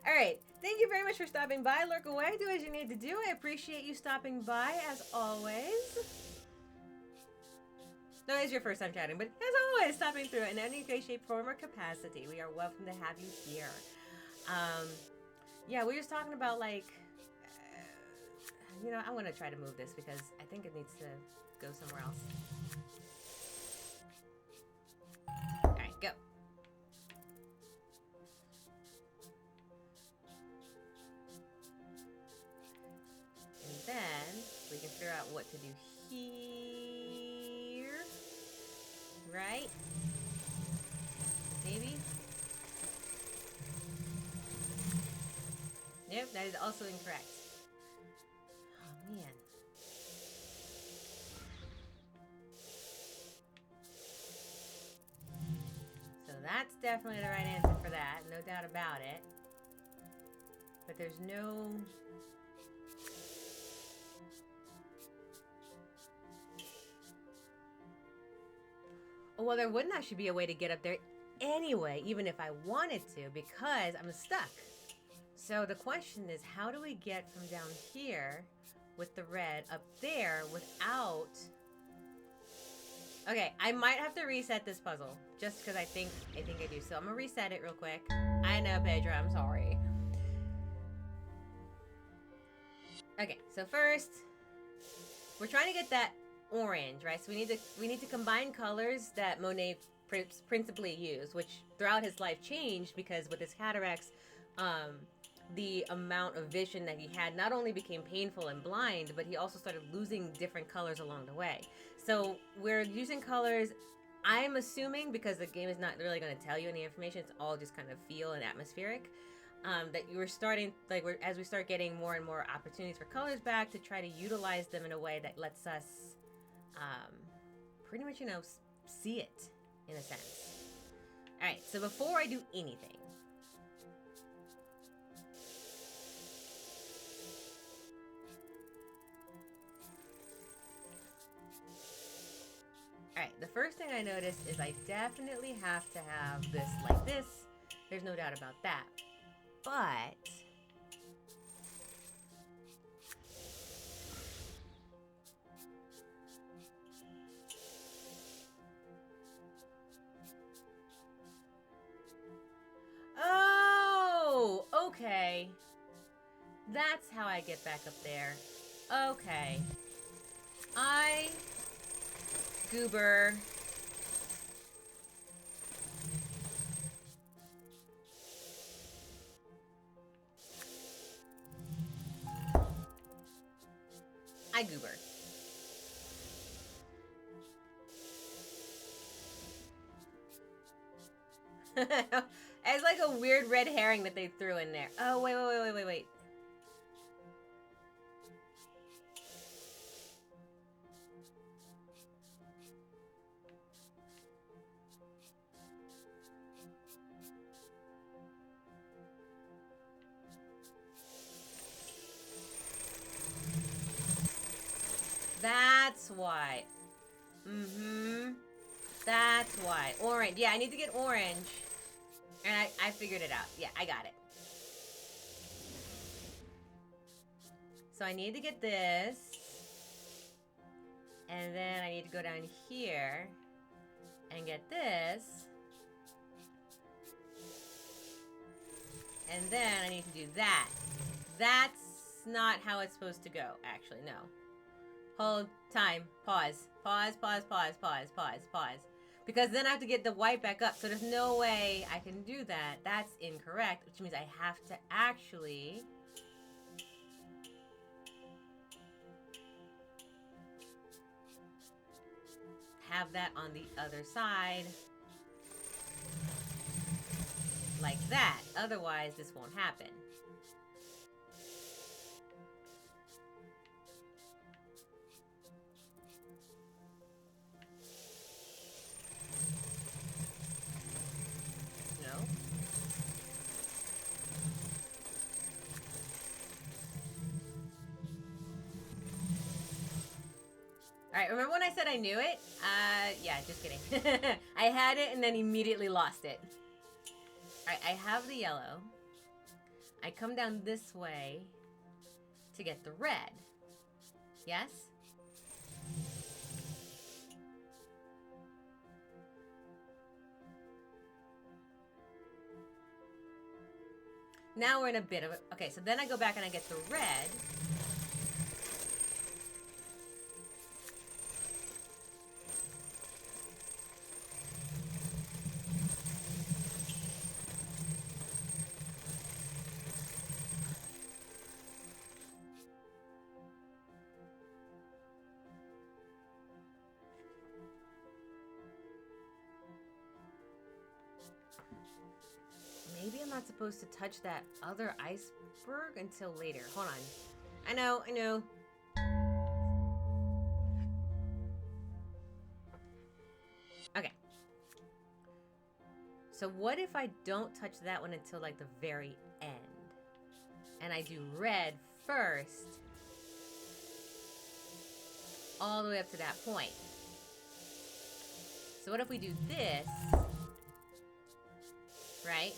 Alright, thank you very much for stopping by. Lurk away, do as you need to do. I appreciate you stopping by, as always. No, it's your first time chatting, but as always, stopping through in any way, shape, form, or capacity. We are welcome to have you here. Yeah, we were just talking about, like, you know, I want to try to move this because I think it needs to go somewhere else. Alright, go. And then we can figure out what to do here. Right? Maybe? Yep, that is also incorrect. Oh, man. So that's definitely the right answer for that. No doubt about it. But there's no... Well, there wouldn't actually be a way to get up there anyway, even if I wanted to, because I'm stuck. So the question is, how do we get from down here with the red up there without... Okay, I might have to reset this puzzle, just because I think I do. So I'm gonna reset it real quick. I know, Pedro, I'm sorry. Okay, so first, we're trying to get that orange, right? So we need to combine colors that Monet principally used, which throughout his life changed because with his cataracts, the amount of vision that he had not only became painful and blind, but he also started losing different colors along the way. So we're using colors, I'm assuming, because the game is not really going to tell you any information, it's all just kind of feel and atmospheric, that you were starting, like, as we start getting more and more opportunities for colors back, to try to utilize them in a way that lets us pretty much, see it, in a sense. Alright, so before I do anything, alright, the first thing I noticed is I definitely have to have this like this. There's no doubt about that. But... oh! Okay. That's how I get back up there. Okay. Goober. Goober. It's like a weird red herring that they threw in there. Oh, wait. That's why. That's why. Orange. Yeah, I need to get orange. And I figured it out. Yeah, I got it. So I need to get this. And then I need to go down here and get this. And then I need to do that. That's not how it's supposed to go, actually, no. Hold, time, pause. Pause. Because then I have to get the white back up, so there's no way I can do that. That's incorrect, which means I have to actually... have that on the other side. Like that. Otherwise, this won't happen. No. Alright, remember when I said I knew it? Yeah, just kidding. I had it and then immediately lost it. Alright, I have the yellow. I come down this way to get the red. Yes? Now we're in a bit of a... Okay, so then I go back and I get the red. Maybe I'm not supposed to touch that other iceberg until later. Hold on. I know. Okay. So what if I don't touch that one until like the very end? And I do red first, all the way up to that point. So what if we do this, right?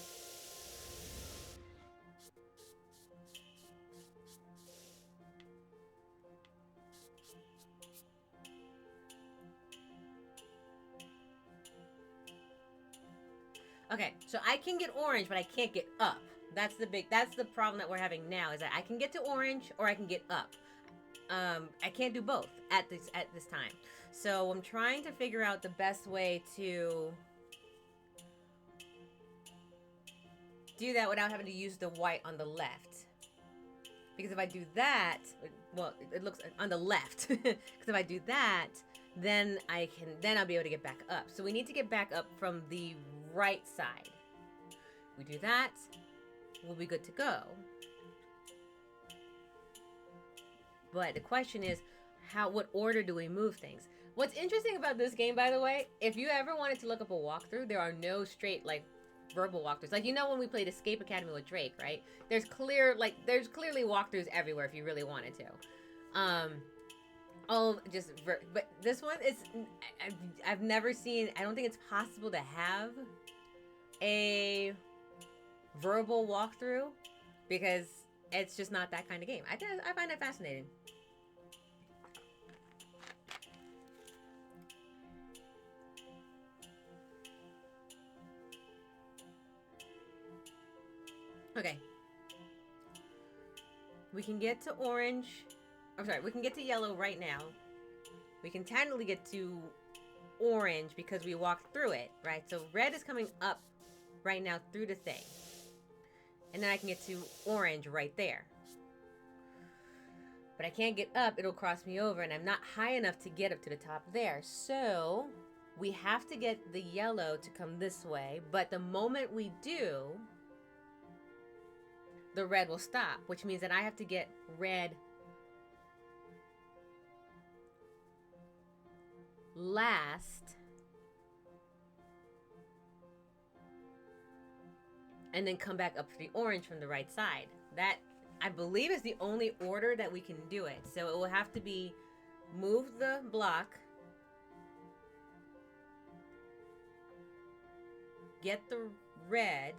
Okay, so I can get orange, but I can't get up. That's the problem that we're having now, is that I can get to orange or I can get up. I can't do both at this time. So I'm trying to figure out the best way to do that without having to use the white on the left. Because if I do that, well, it looks on the left. Because if I do that, then I'll be able to get back up. So we need to get back up from the right side. We do that, we'll be good to go. But the question is, what order do we move things? What's interesting about this game, by the way, if you ever wanted to look up a walkthrough, there are no straight, like, verbal walkthroughs. Like, you know when we played Escape Academy with Drake, right? There's clearly walkthroughs everywhere if you really wanted to. But this one is, I've never seen, I don't think it's possible to have a verbal walkthrough because it's just not that kind of game. I find it fascinating. Okay. We can get to orange. I'm sorry, we can get to yellow right now. We can technically get to orange because we walked through it, right? So red is coming up right now through the thing. And then I can get to orange right there. But I can't get up, it'll cross me over, and I'm not high enough to get up to the top there. So we have to get the yellow to come this way, but the moment we do, the red will stop, which means that I have to get red last, and then come back up to the orange from the right side. That, I believe, is the only order that we can do it. So it will have to be move the block, get the red,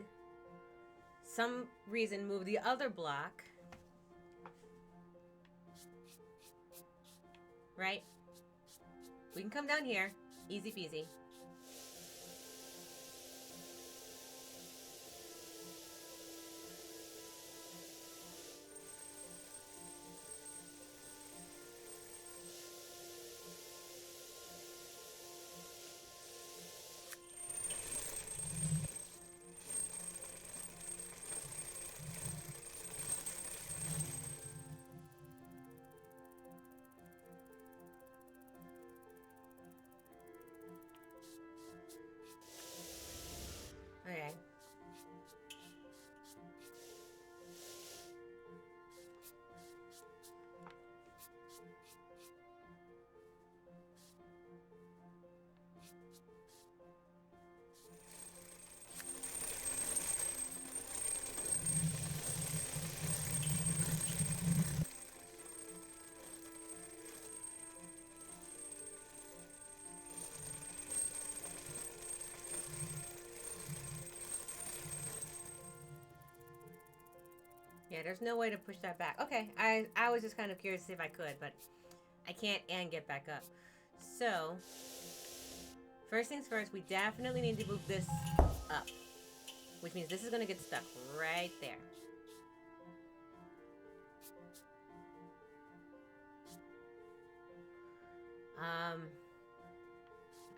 some reason move the other block, right? We can come down here, easy peasy. Okay. Yeah, there's no way to push that back. Okay, I was just kind of curious to see if I could, but I can't and get back up. So, first things first, we definitely need to move this up, which means this is going to get stuck right there.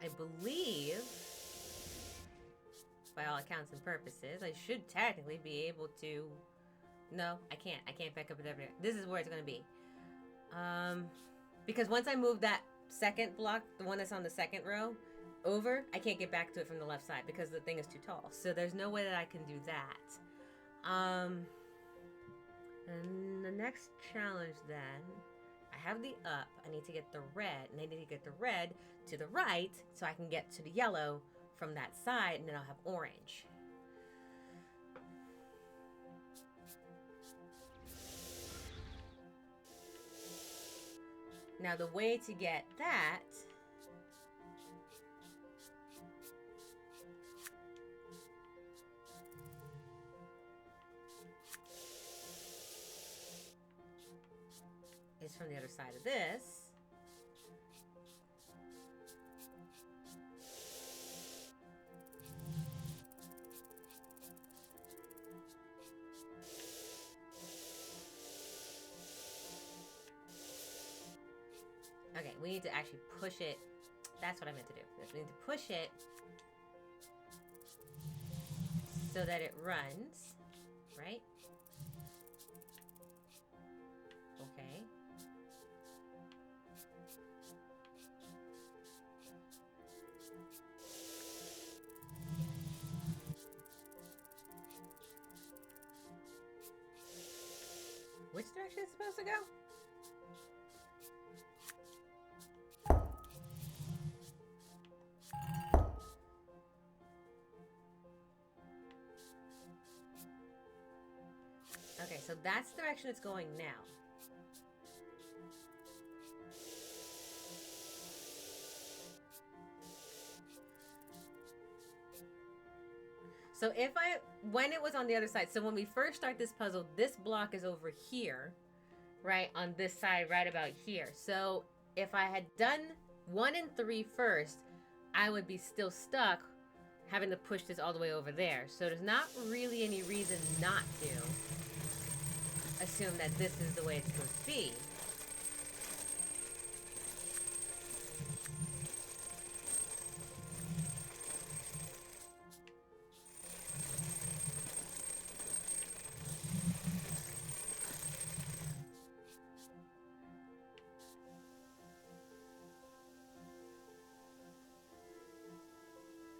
I believe, by all accounts and purposes, I should technically be able to... No, I can't. I can't back up there. This is where it's going to be. Because once I move that second block, the one that's on the second row, over, I can't get back to it from the left side because the thing is too tall. So there's no way that I can do that. Um, and the next challenge then, I have the up. I need to get the red, and I need to get the red to the right so I can get to the yellow from that side, and then I'll have orange. Now the way to get that is from the other side of this. Okay, we need to actually push it. That's what I meant to do. We need to push it so that it runs, right? Okay. Which direction is it supposed to go? Okay, so that's the direction it's going now. So when it was on the other side, so when we first start this puzzle, this block is over here, right? On this side, right about here. So if I had done 1 and 3 first, I would be still stuck having to push this all the way over there. So there's not really any reason not to assume that this is the way it's supposed to be.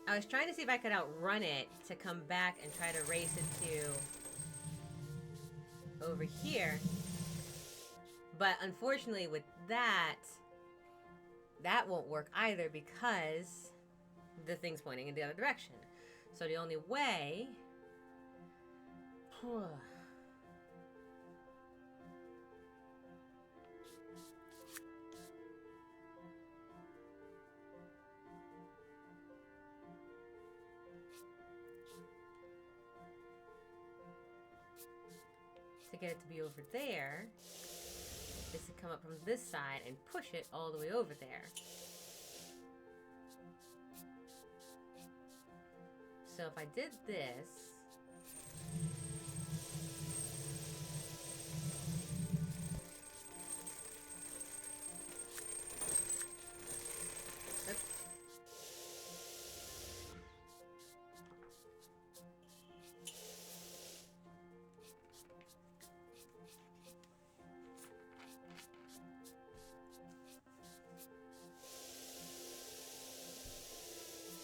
I was trying to see if I could outrun it to come back and try to race it to over here. But unfortunately with that won't work either because the thing's pointing in the other direction. So the only way... to get it to be over there is to come up from this side and push it all the way over there. So if I did this,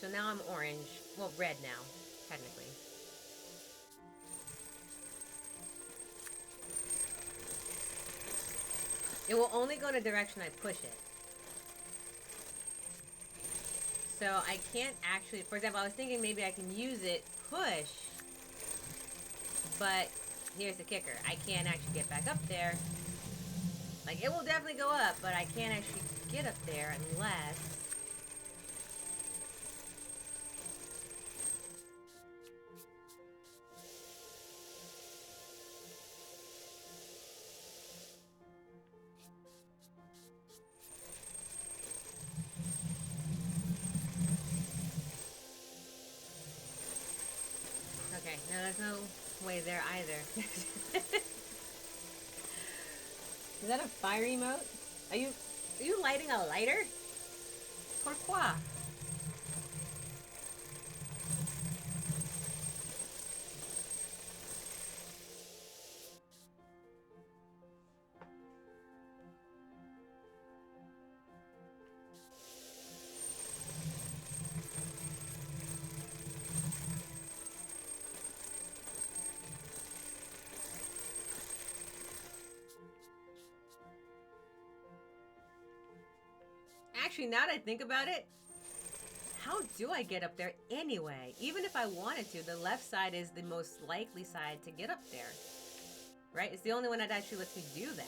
so now I'm orange. Well, red now, technically. It will only go in the direction I push it. So I can't actually, for example, I was thinking maybe I can use it, push, but here's the kicker. I can't actually get back up there. Like, it will definitely go up, but I can't actually get up there unless... Okay, no, there's no way there either. Is that a fire emote? Are you lighting a lighter? Pourquoi? Actually, now that I think about it, how do I get up there anyway? Even if I wanted to, the left side is the most likely side to get up there. Right? It's the only one that actually lets me do that.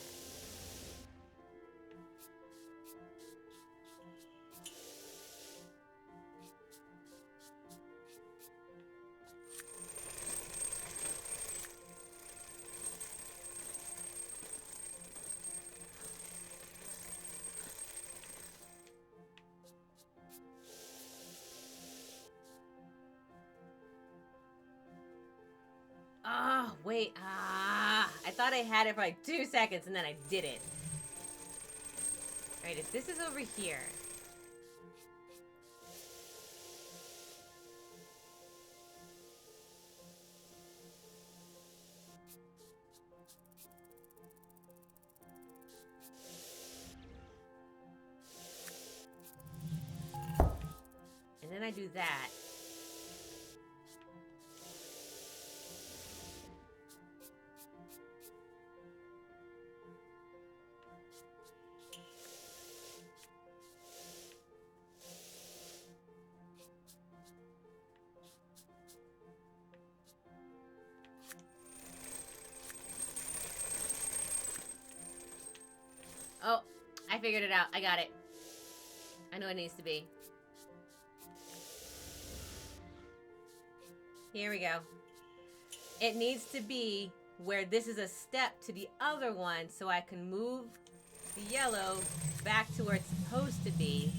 Oh, wait. I thought I had it for like 2 seconds and then I didn't. Alright, if this is over here. And then I do that. Oh, I figured it out. I got it. I know what it needs to be. Here we go. It needs to be where this is a step to the other one so I can move the yellow back to where it's supposed to be.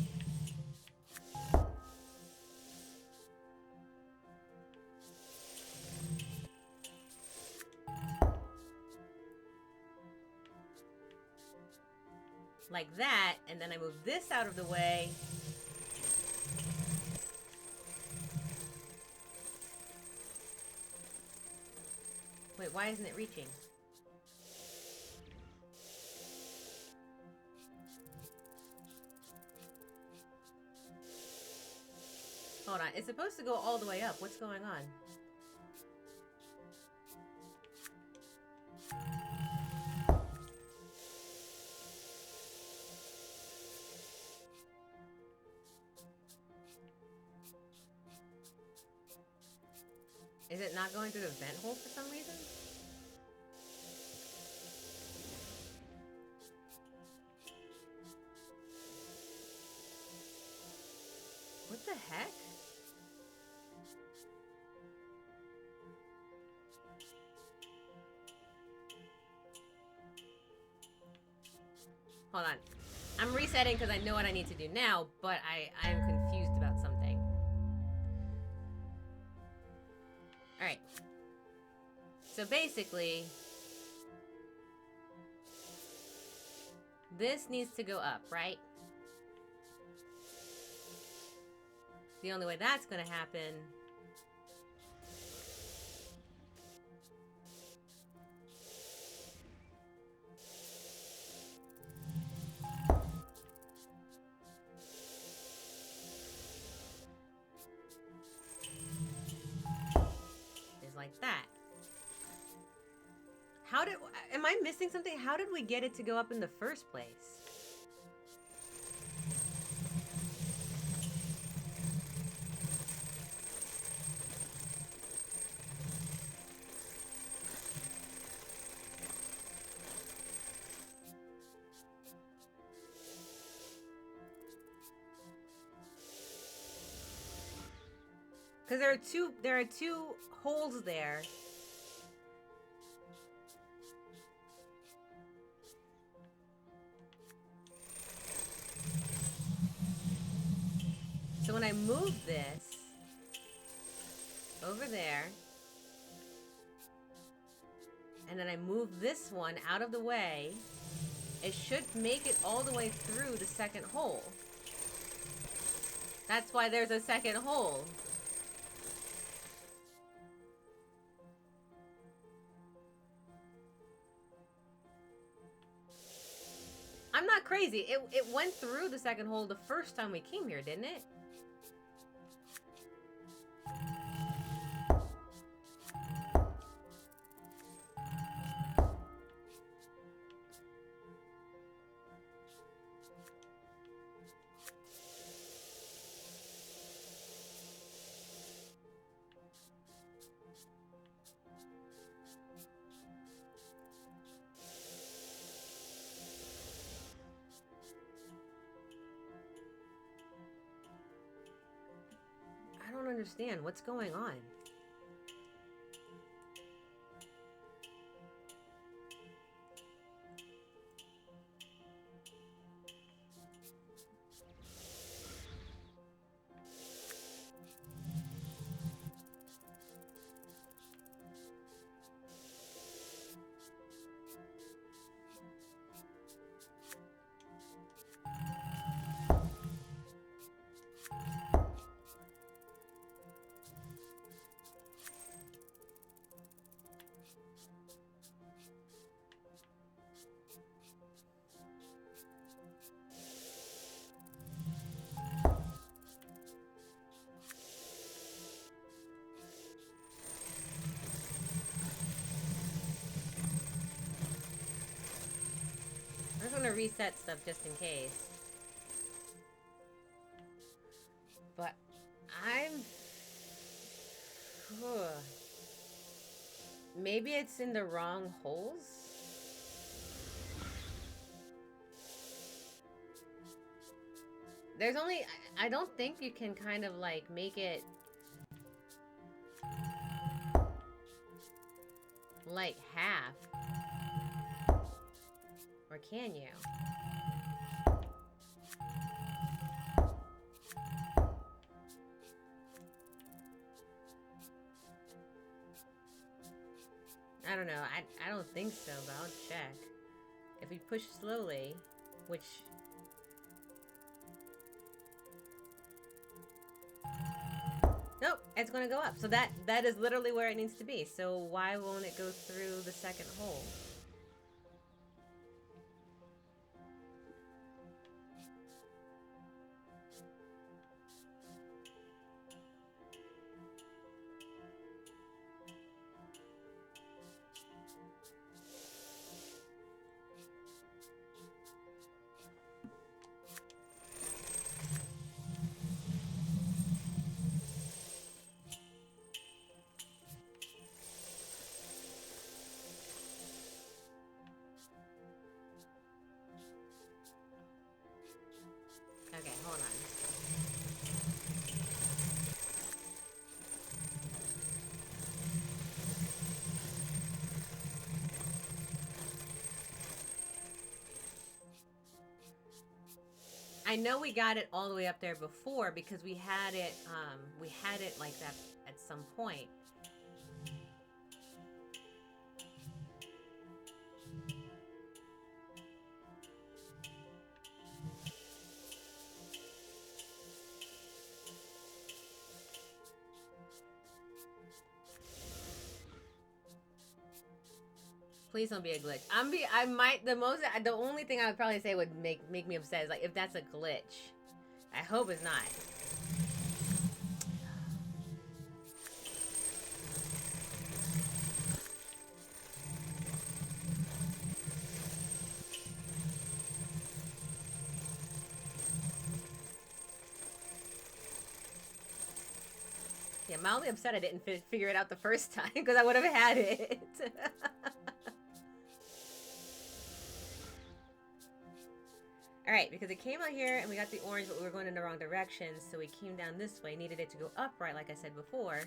Like that, and then I move this out of the way. Wait, why isn't it reaching? Hold on, it's supposed to go all the way up. What's going on? Is it not going through the vent hole for some reason? What the heck? Hold on. I'm resetting because I know what I need to do now, but I'm confused about something. Alright. So basically, this needs to go up, right? The only way that's going to happen is like that. Am I missing something? How did we get it to go up in the first place? Because there are two holes there. So when I move this over there, and then I move this one out of the way, it should make it all the way through the second hole. That's why there's a second hole. I'm not crazy. It went through the second hole the first time we came here, didn't it? understand what's going on. I'm just gonna reset stuff just in case. But I'm... Maybe it's in the wrong holes? There's only... I don't think you can kind of like make it... like half. Or can you? I don't know. I don't think so, but I'll check. If we push slowly, which... Nope, it's gonna go up. So that is literally where it needs to be. So why won't it go through the second hole? Okay, hold on. I know we got it all the way up there before because we had it like that at some point. Please don't be a glitch. The only thing I would probably say would make me upset is like if that's a glitch. I hope it's not. Yeah, mildly upset I didn't figure it out the first time because I would have had it. Alright, because it came out here and we got the orange, but we were going in the wrong direction, so we came down this way. Needed it to go upright, like I said before.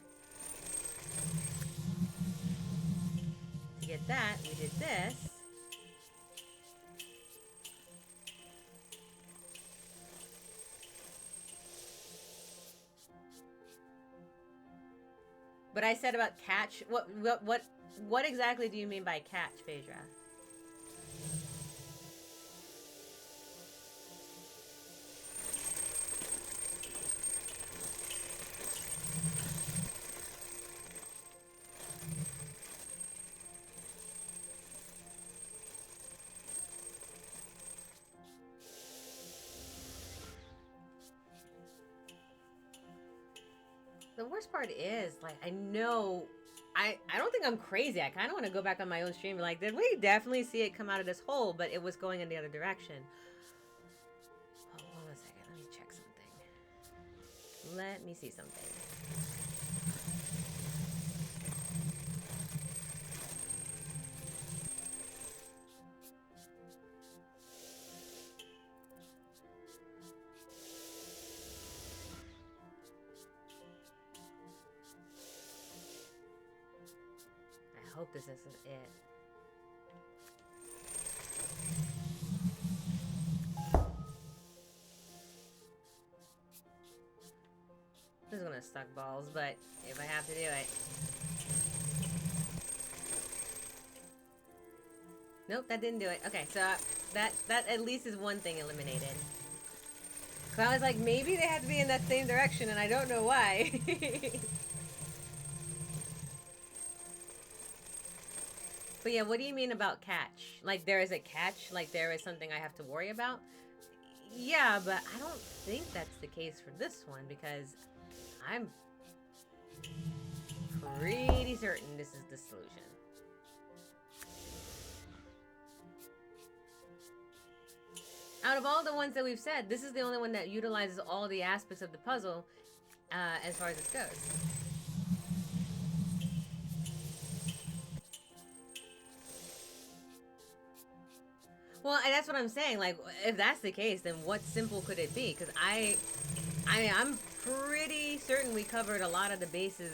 To get that, we did this. But I said about catch. What exactly do you mean by catch, Phaedra? The worst part is, like, I know, I don't think I'm crazy. I kind of want to go back on my own stream and be like, did we definitely see it come out of this hole, but it was going in the other direction. Hold on a second. Let me check something. Let me see something. hope this isn't it. This is gonna suck balls, but if I have to do it. Nope, that didn't do it. Okay, so that at least is one thing eliminated. So I was like, maybe they had to be in that same direction, and I don't know why. But yeah, what do you mean about catch? Like, there is a catch? Like, there is something I have to worry about? Yeah, but I don't think that's the case for this one, because I'm pretty certain this is the solution. Out of all the ones that we've said, this is the only one that utilizes all the aspects of the puzzle as far as this goes. Well, and that's what I'm saying. Like, if that's the case, then what simple could it be? Because I'm pretty certain we covered a lot of the bases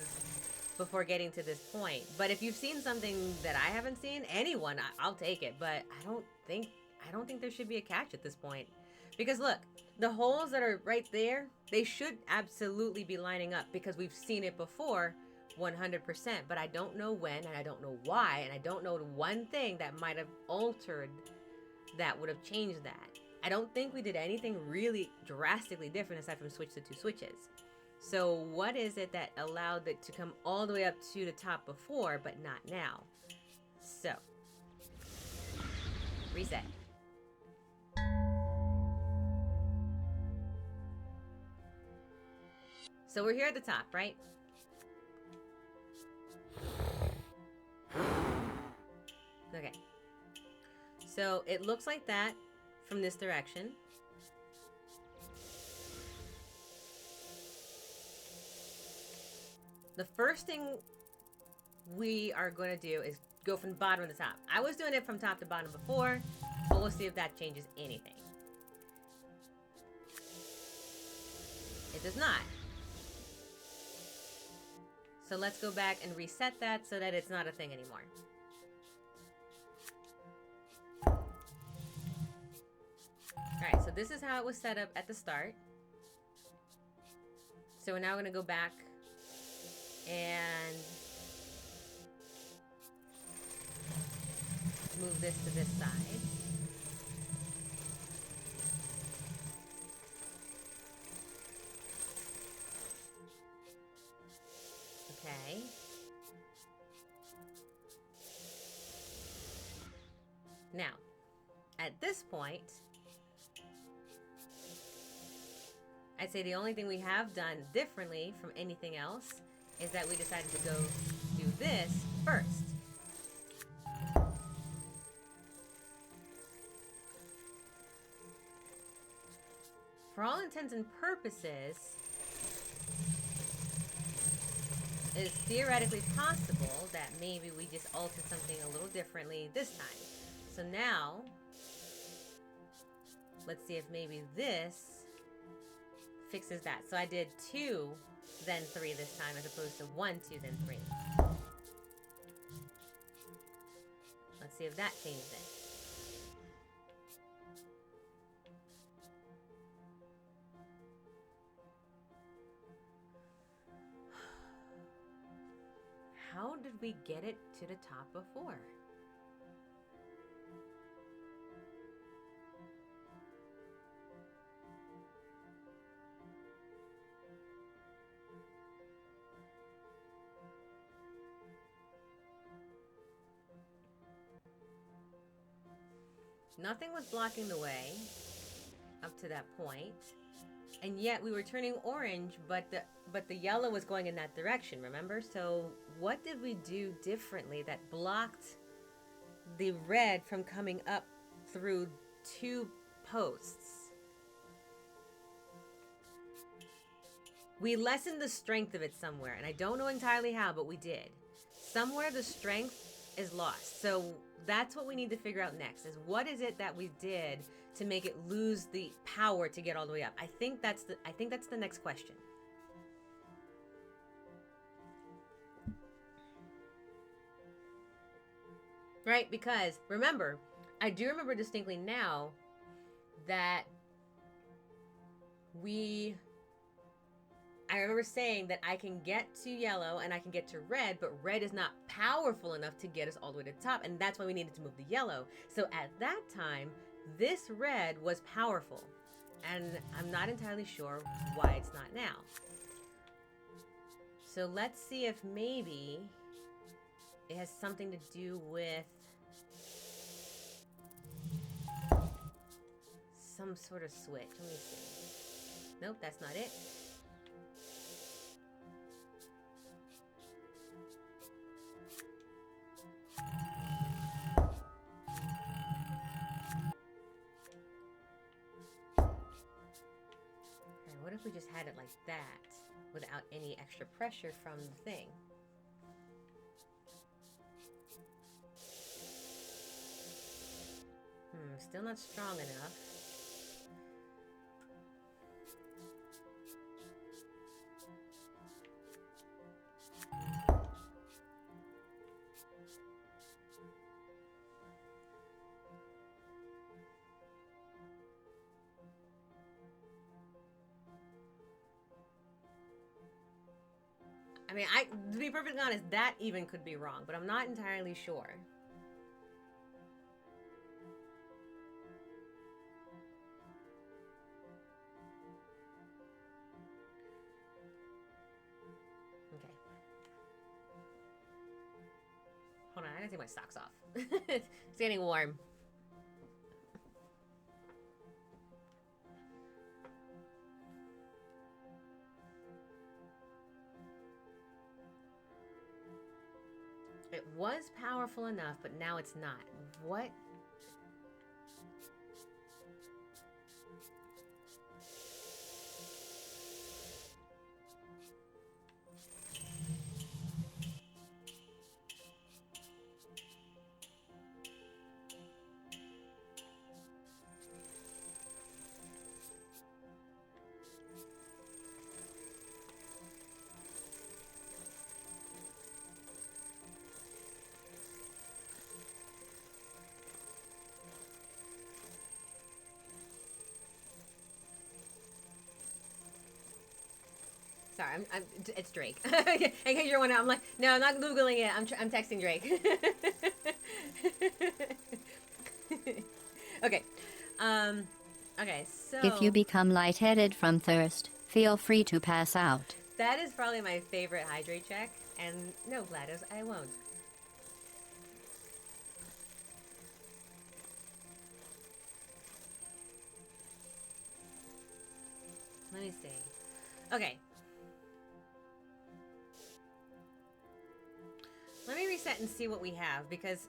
before getting to this point. But if you've seen something that I haven't seen, anyone, I'll take it. But I don't think there should be a catch at this point. Because look, the holes that are right there, they should absolutely be lining up because we've seen it before 100%. But I don't know when, and I don't know why, and I don't know the one thing that might have altered that would have changed that. I don't think we did anything really drastically different aside from switch the two switches. So what is it that allowed it to come all the way up to the top before, but not now? So, reset. So we're here at the top, right? Okay. So it looks like that from this direction. The first thing we are going to do is go from the bottom to the top. I was doing it from top to bottom before, but we'll see if that changes anything. It does not. So let's go back and reset that so that it's not a thing anymore. Alright, so this is how it was set up at the start. So we're now going to go back and move this to this side. Okay. Now, at this point, I'd say the only thing we have done differently from anything else is that we decided to go do this first. For all intents and purposes, it is theoretically possible that maybe we just altered something a little differently this time. So now, let's see if maybe this fixes that. So I did 2, then 3 this time, as opposed to 1, 2, then 3. Let's see if that changed it. How did we get it to the top before? Nothing was blocking the way up to that point, and yet we were turning orange, but the yellow was going in that direction, remember? So what did we do differently that blocked the red from coming up through 2 posts? We lessened the strength of it somewhere, and I don't know entirely how, but we did. Somewhere the strength is lost. So that's what we need to figure out next, is what is it that we did to make it lose the power to get all the way up? I think that's the next question. right? Because remember, I do remember distinctly now that I remember saying that I can get to yellow and I can get to red, but red is not powerful enough to get us all the way to the top, and that's why we needed to move the yellow. So at that time, this red was powerful, and I'm not entirely sure why it's not now. So let's see if maybe it has something to do with some sort of switch. Let me see. Nope, that's not it. What if we just had it like that without any extra pressure from the thing? Still not strong enough. I mean, to be perfectly honest, that even could be wrong, but I'm not entirely sure. Okay. Hold on, I gotta take my socks off. It's getting warm. It was powerful enough, but now it's not. What? Sorry, it's Drake. In case you're wondering, I'm like, no, I'm not Googling it. I'm texting Drake. Okay. Okay, so... If you become lightheaded from thirst, feel free to pass out. That is probably my favorite hydrate check. And no, GLaDOS, I won't. Let me see. Okay. Let me reset and see what we have, because...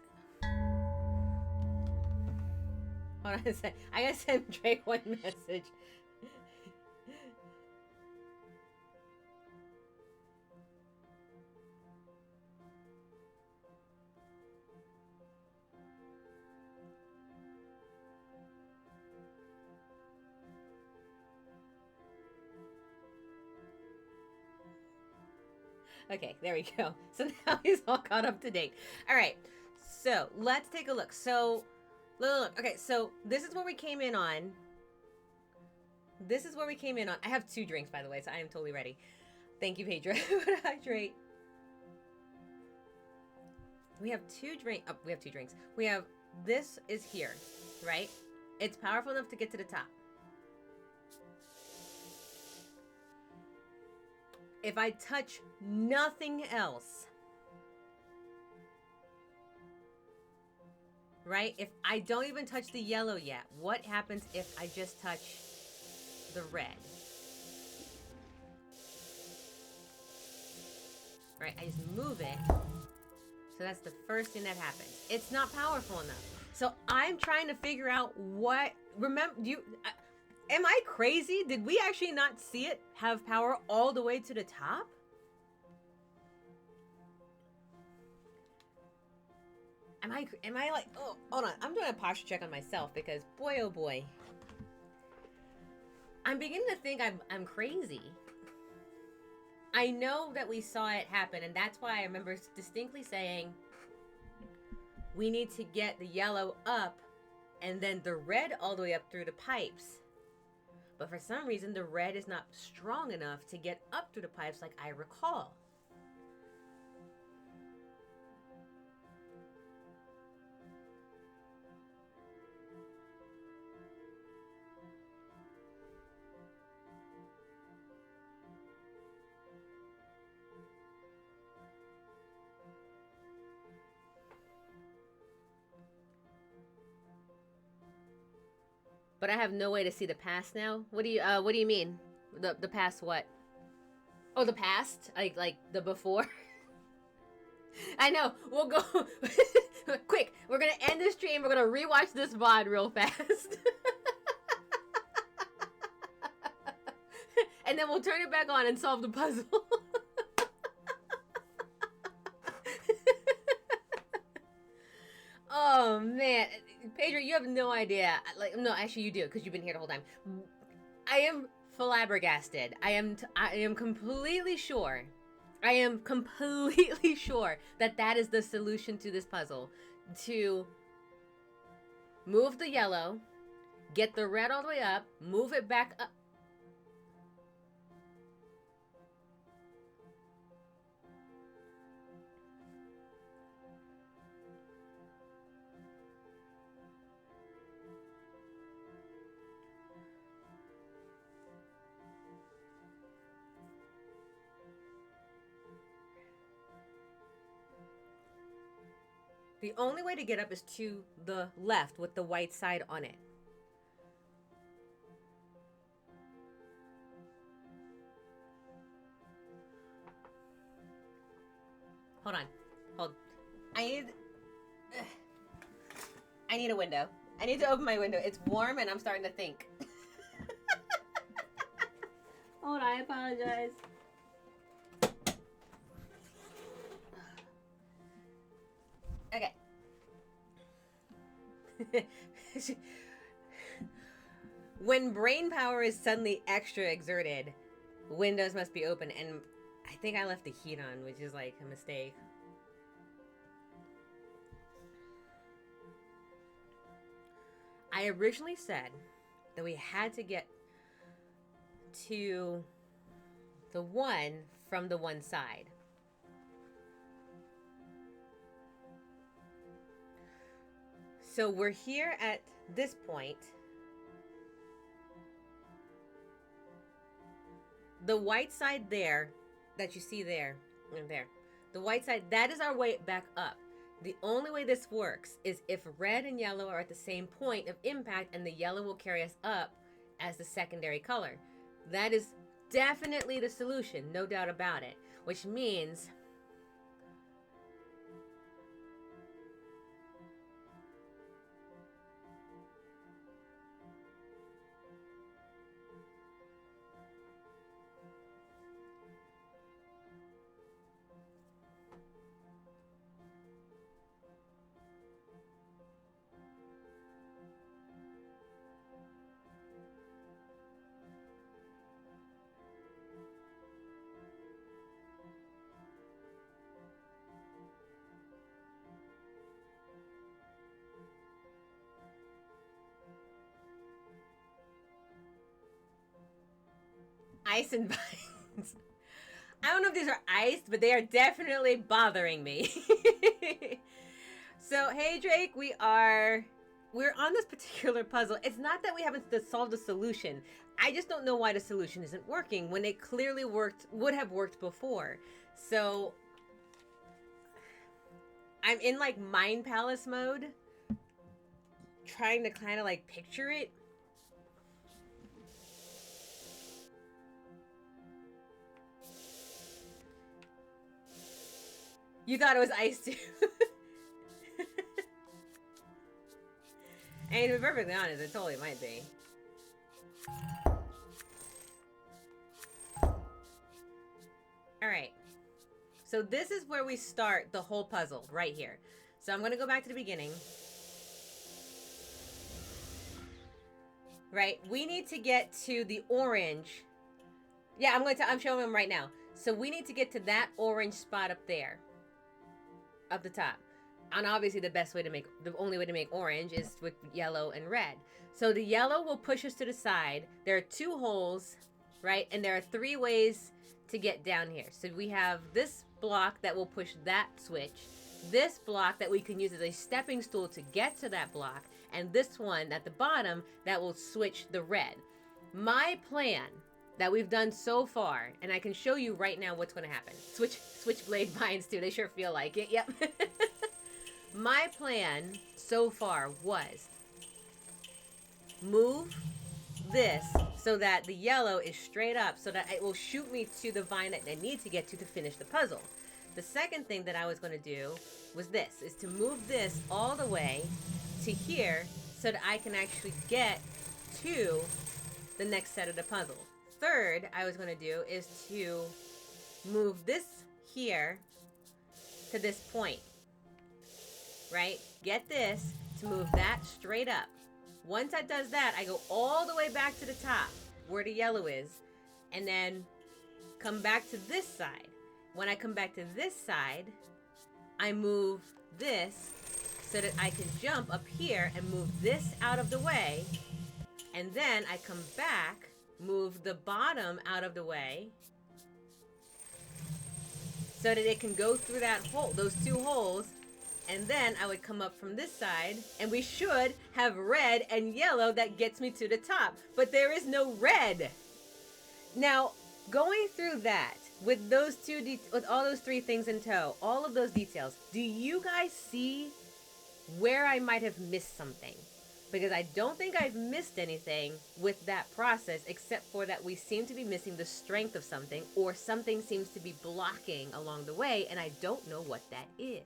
Hold on a sec. I gotta send Drake one message. Okay, there we go. So now he's all caught up to date. All right, so let's take a look. So, look. Okay, so this is where we came in on. This is where we came in on. I have 2 drinks, by the way, so I am totally ready. Thank you, Pedro. Hydrate. We have 2 drinks. Oh, we have 2 drinks. We have, this is here, right? It's powerful enough to get to the top. If I touch nothing else, right? If I don't even touch the yellow yet, what happens if I just touch the red? Right, I just move it. So that's the first thing that happens. It's not powerful enough. So I'm trying to figure out what, remember, am I crazy? Did we actually not see it have power all the way to the top? Am I like, oh, hold on. I'm doing a posture check on myself because boy, oh boy. I'm beginning to think I'm crazy. I know that we saw it happen, and that's why I remember distinctly saying we need to get the yellow up and then the red all the way up through the pipes. But for some reason, the red is not strong enough to get up through the pipes like I recall. But I have no way to see the past now. What do you mean? The past what? Oh, the past? Like the before? I know. We'll go quick. We're gonna end the stream. We're gonna rewatch this VOD real fast. And then we'll turn it back on and solve the puzzle. Oh man, Pedro, you have no idea. Like, no, actually, you do because you've been here the whole time. I am flabbergasted. I am completely sure. I am completely sure that that is the solution to this puzzle. To move the yellow, get the red all the way up, move it back up. The only way to get up is to the left with the white side on it. Hold on. Hold. I need a window. I need to open my window. It's warm and I'm starting to think. Hold on, I apologize. Okay. When brain power is suddenly extra exerted, windows must be open, and I think I left the heat on, which is like a mistake. I originally said that we had to get to the one from the one side. So we're here at this point. The white side there, that you see there, and there. The white side, that is our way back up. The only way this works is if red and yellow are at the same point of impact, and the yellow will carry us up as the secondary color. That is definitely the solution, no doubt about it. Which means ice and vines. I don't know if these are iced, but they are definitely bothering me. So, hey Drake, we're on this particular puzzle. It's not that we haven't solved the solution. I just don't know why the solution isn't working when it clearly would have worked before. So, I'm in like Mind Palace mode, trying to kind of like picture it. You thought it was ice too. And to be perfectly honest, it totally might be. Alright. So this is where we start the whole puzzle, right here. So I'm going to go back to the beginning. Right? We need to get to the orange. Yeah, I'm showing them right now. So we need to get to that orange spot up there. Up the top. And obviously the only way to make orange is with yellow and red. So the yellow will push us to the side. There are 2 holes, right? And there are 3 ways to get down here. So we have this block that will push that switch, this block that we can use as a stepping stool to get to that block, and this one at the bottom that will switch the red. My plan that we've done so far, and I can show you right now what's going to happen. Switchblade vines too. They sure feel like it. Yep. My plan so far was move this so that the yellow is straight up so that it will shoot me to the vine that I need to get to finish the puzzle. The second thing that I was going to do was this, is to move this all the way to here so that I can actually get to the next set of the puzzle. Third, I was going to do is to move this here to this point. Right? Get this to move that straight up. Once that does that, I go all the way back to the top where the yellow is and then come back to this side. When I come back to this side, I move this so that I can jump up here and move this out of the way. And then I come back, move the bottom out of the way so that it can go through that hole, those 2 holes. And then I would come up from this side, and we should have red and yellow that gets me to the top. But there is no red. Now, going through that, with those with all those 3 things in tow, all of those details, do you guys see where I might have missed something? Because I don't think I've missed anything with that process, except for that we seem to be missing the strength of something, or something seems to be blocking along the way, and I don't know what that is.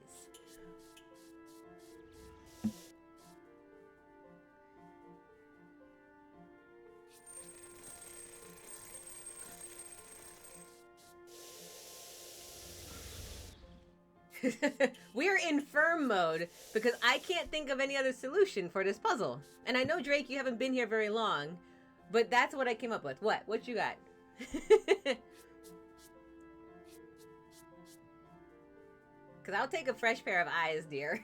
We're in firm mode because I can't think of any other solution for this puzzle. And I know, Drake, you haven't been here very long, but that's what I came up with. What you got? Because I'll take a fresh pair of eyes, dear.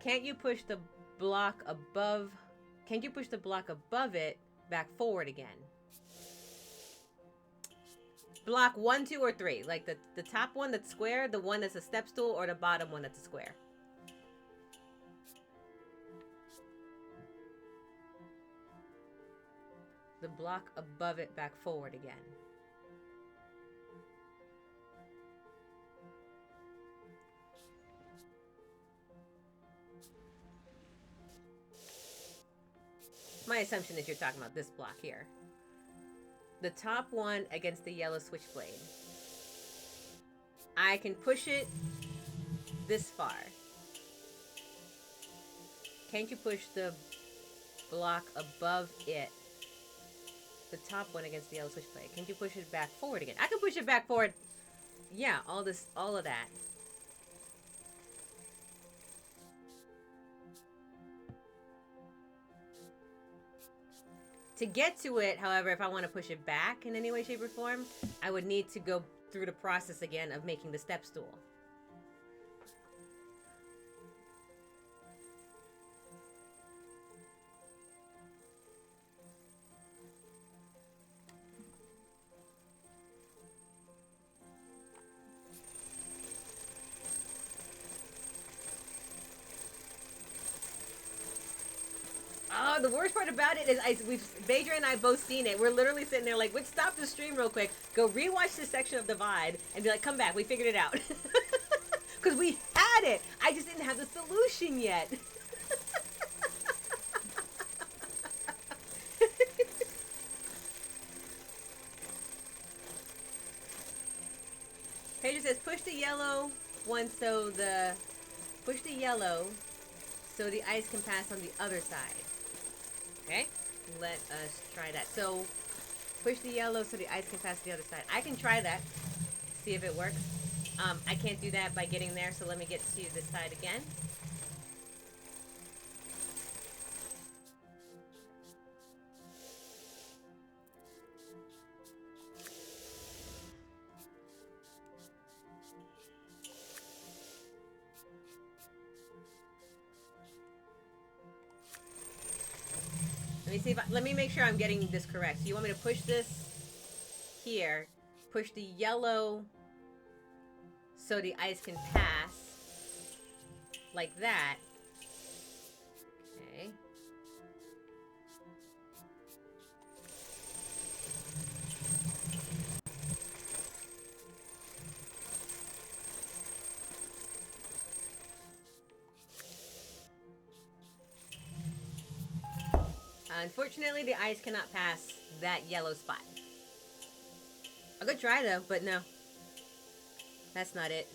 Can't you push the block above? Can't you push the block above it back forward again? Block 1, 2, or 3. Like the top one that's square, the one that's a step stool, or the bottom one that's a square. The block above it back forward again. My assumption is you're talking about this block here. The top one against the yellow switchblade. I can push it this far. Can't you push the block above it? The top one against the yellow switchblade. Can't you push it back forward again? I can push it back forward. Yeah, all of that. To get to it, however, if I want to push it back in any way, shape, or form, I would need to go through the process again of making the step stool. Oh, the worst part about it is Badra and I both seen it. We're literally sitting there like, let's stop the stream real quick, go rewatch this section of Divide, and be like, come back, we figured it out. Because we had it. I just didn't have the solution yet. Pedro says, push the yellow one push the yellow so the ice can pass on the other side. Okay, let us try that. So, push the yellow so the ice can pass to the other side. I can try that, see if it works. I can't do that by getting there, so let me get to this side again. Let me see if let me make sure I'm getting this correct. So you want me to push this here, push the yellow so the ice can pass like that. Okay. Unfortunately, the ice cannot pass that yellow spot. A good try though, but no. That's not it.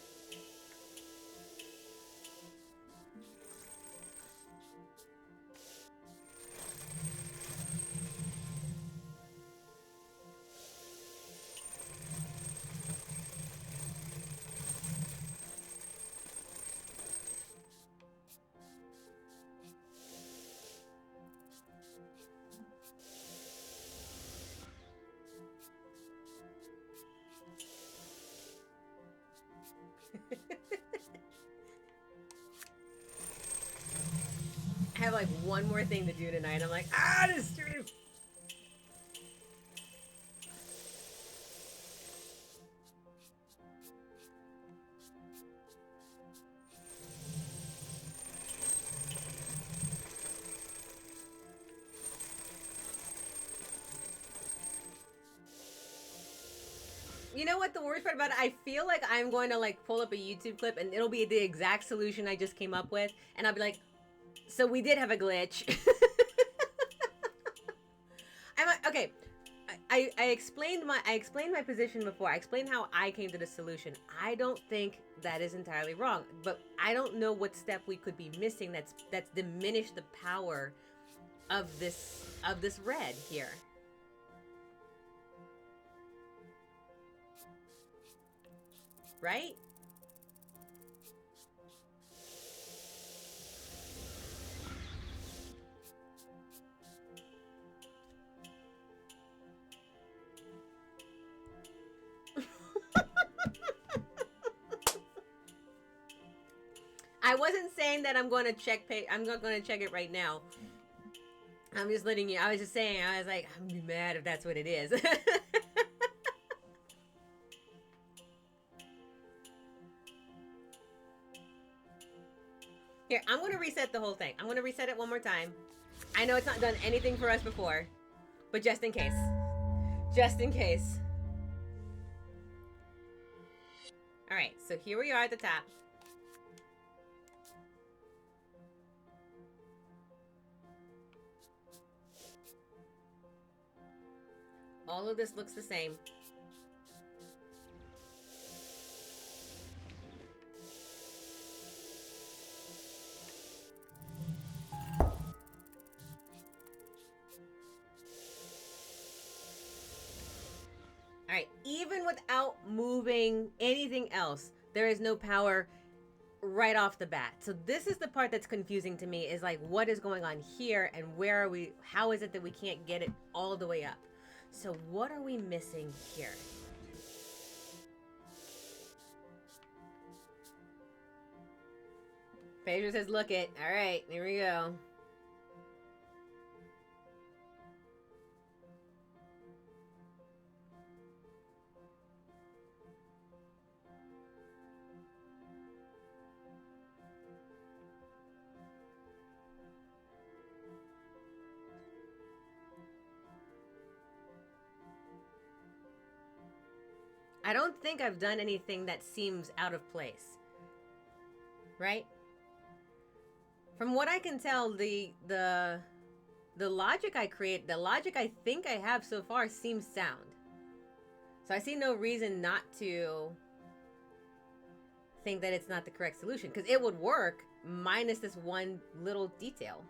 I have like one more thing to do tonight. I'm like, this stream. You know what the worst part about it? I feel like I'm going to like pull up a YouTube clip and it'll be the exact solution I just came up with, and I'll be like, so we did have a glitch. I'm like, okay. I explained my position before. I explained how I came to the solution. I don't think that is entirely wrong, but I don't know what step we could be missing that's diminished the power of this red here. Right? I wasn't saying that I'm going to check I'm not going to check it right now. I'm just letting you. I was just saying. I was like, I'm gonna be mad if that's what it is. Here, I'm going to reset the whole thing. I'm going to reset it one more time. I know it's not done anything for us before, but just in case. Just in case. All right, so here we are at the top. All of this looks the same. All right, even without moving anything else, there is no power right off the bat. So this is the part that's confusing to me, is like, what is going on here and where are we, how is it that we can't get it all the way up? So what are we missing here? Pedro says, look it. All right, here we go. I don't think I've done anything that seems out of place. Right? From what I can tell, the logic I think I have so far seems sound. So I see no reason not to think that it's not the correct solution, because it would work minus this one little detail.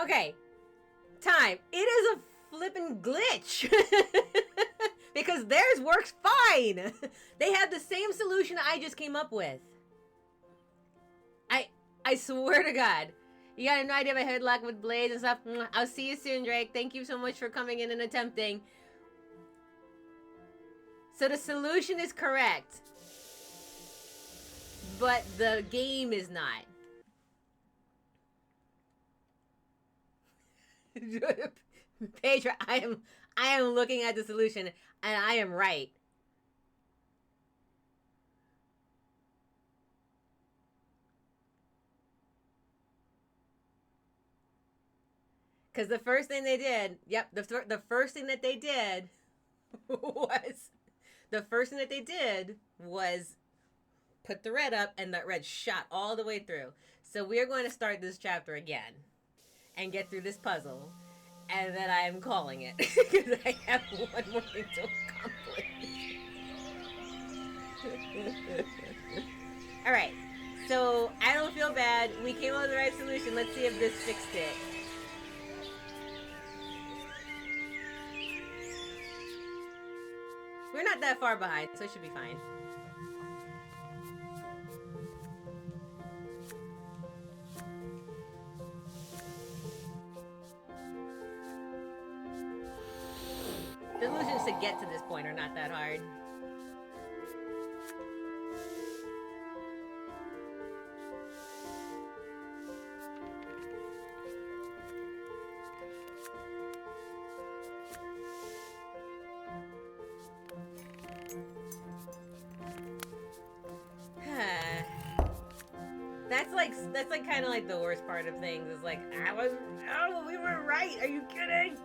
Okay, time. It is a flippin' glitch. Because theirs works fine. They have the same solution I just came up with. I swear to God. You got no idea about headlock with blades and stuff. I'll see you soon, Drake. Thank you so much for coming in and attempting. So the solution is correct. But the game is not. Pedro, I am looking at the solution and I am right. Because the first thing they did, yep, the first thing that they did was put the red up, and that red shot all the way through. So we're going to start this chapter again and get through this puzzle, and then I am calling it because I have one more thing to accomplish. All right, so I don't feel bad. We came up with the right solution. Let's see if this fixed it. We're not that far behind, so it should be fine. The solutions to get to this point are not that hard. That's like kind of like the worst part of things is like, we were right. Are you kidding?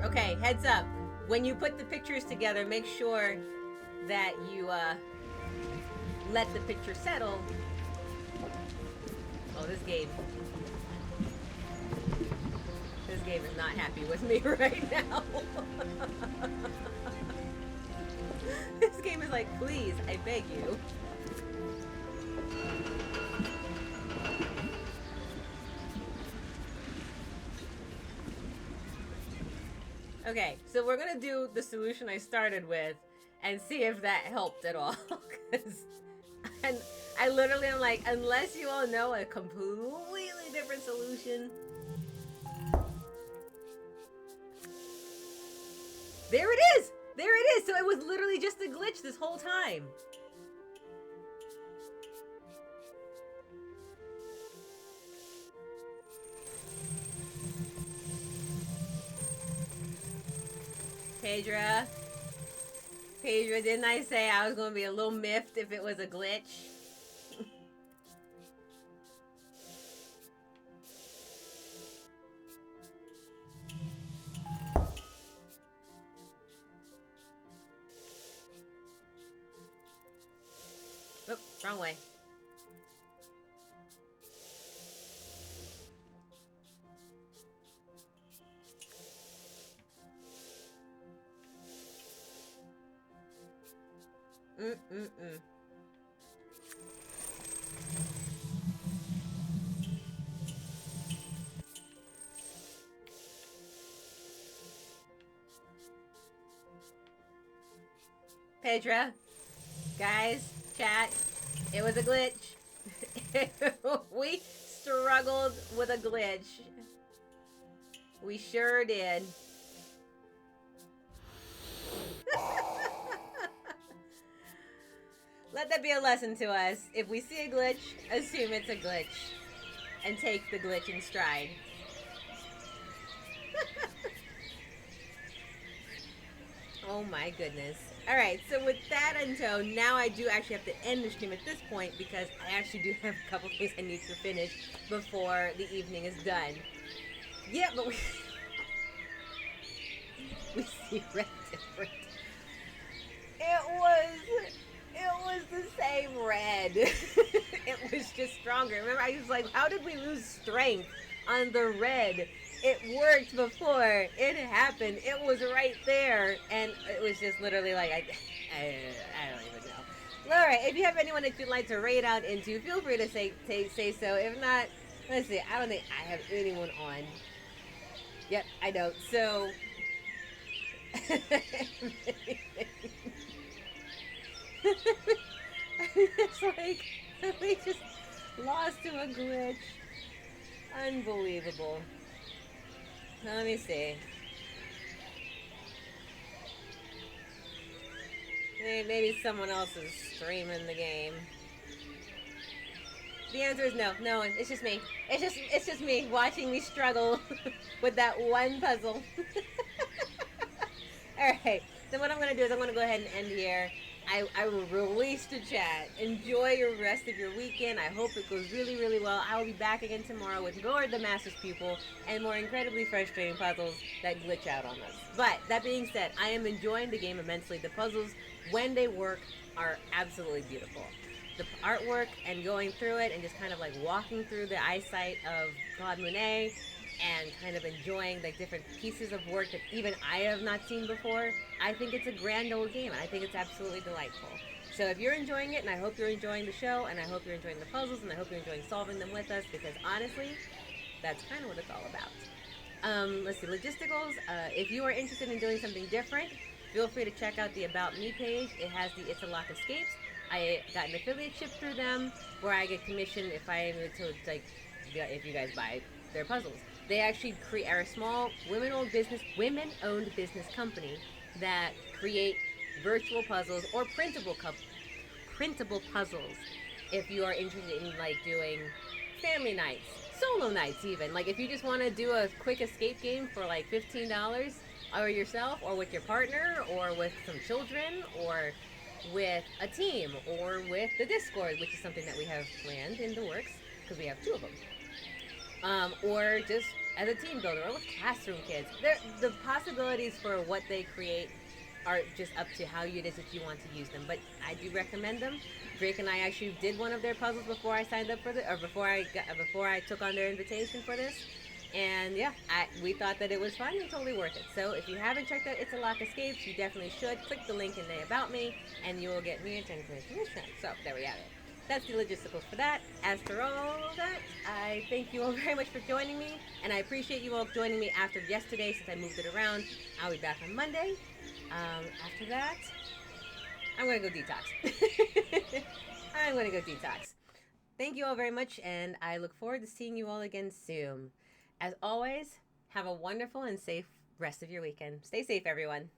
Okay, heads up. When you put the pictures together, make sure that you let the picture settle. Oh, this game is not happy with me right now. This game is like, please, I beg you. Okay, so we're gonna do the solution I started with and see if that helped at all. And I literally am like, unless you all know a completely different solution. There it is! There it is! So it was literally just a glitch this whole time. Pedra, didn't I say I was going to be a little miffed if it was a glitch? Oh, wrong way. Pedra, guys, chat, it was a glitch. We struggled with a glitch. We sure did. Let that be a lesson to us. If we see a glitch, assume it's a glitch. And take the glitch in stride. Oh my goodness. Alright, so with that in tow, now I do actually have to end the stream at this point because I actually do have a couple things I need to finish before the evening is done. Yeah, but we read different. It was the same red. It was just stronger. Remember, I was like, how did we lose strength on the red? It worked before. It happened. It was right there. And it was just literally like, I don't even know. All right, if you have anyone that you'd like to raid out into, feel free to say so. If not, let's see. I don't think I have anyone on. Yep, I don't. So, it's like we just lost to a glitch. Unbelievable. Let me see. Maybe someone else is streaming the game. The answer is no. No one. It's just me. It's just me watching me struggle with that one puzzle. All right. Then what I'm gonna do is I'm gonna go ahead and end here. I will release the chat. Enjoy your rest of your weekend. I hope it goes really, really well. I will be back again tomorrow with more The Master's Pupil and more incredibly frustrating puzzles that glitch out on us. But that being said, I am enjoying the game immensely. The puzzles, when they work, are absolutely beautiful. The artwork and going through it and just kind of like walking through the eyesight of Claude Monet and kind of enjoying like different pieces of work that even I have not seen before. I think it's a grand old game, and I think it's absolutely delightful. So if you're enjoying it, and I hope you're enjoying the show, and I hope you're enjoying the puzzles, and I hope you're enjoying solving them with us, because honestly, that's kind of what it's all about. Let's see, logisticals. If you are interested in doing something different, feel free to check out the About Me page. It has the It's a Lock Escapes. I got an affiliate ship through them where I get commissioned if I am to like if you guys buy their puzzles. They actually are a small women-owned business company that create virtual puzzles or printable puzzles. If you are interested in like doing family nights, solo nights, even like if you just want to do a quick escape game for like $15, or yourself, or with your partner, or with some children, or with a team, or with the Discord, which is something that we have planned in the works because we have two of them. Or just as a team builder, or with classroom kids. The possibilities for what they create are just up to how it is that you want to use them. But I do recommend them. Drake and I actually did one of their puzzles before I signed up for or before I took on their invitation for this. And yeah, we thought that it was fun and totally worth it. So if you haven't checked out It's a Lock Escapes, you definitely should. Click the link in the About Me, and you will get me a 10% commission. So there we have it. That's the logisticals for that. As for all that, I thank you all very much for joining me, and I appreciate you all joining me after yesterday since I moved it around. I'll be back on Monday. After that, I'm going to go detox. I'm going to go detox. Thank you all very much, and I look forward to seeing you all again soon. As always, have a wonderful and safe rest of your weekend. Stay safe, everyone.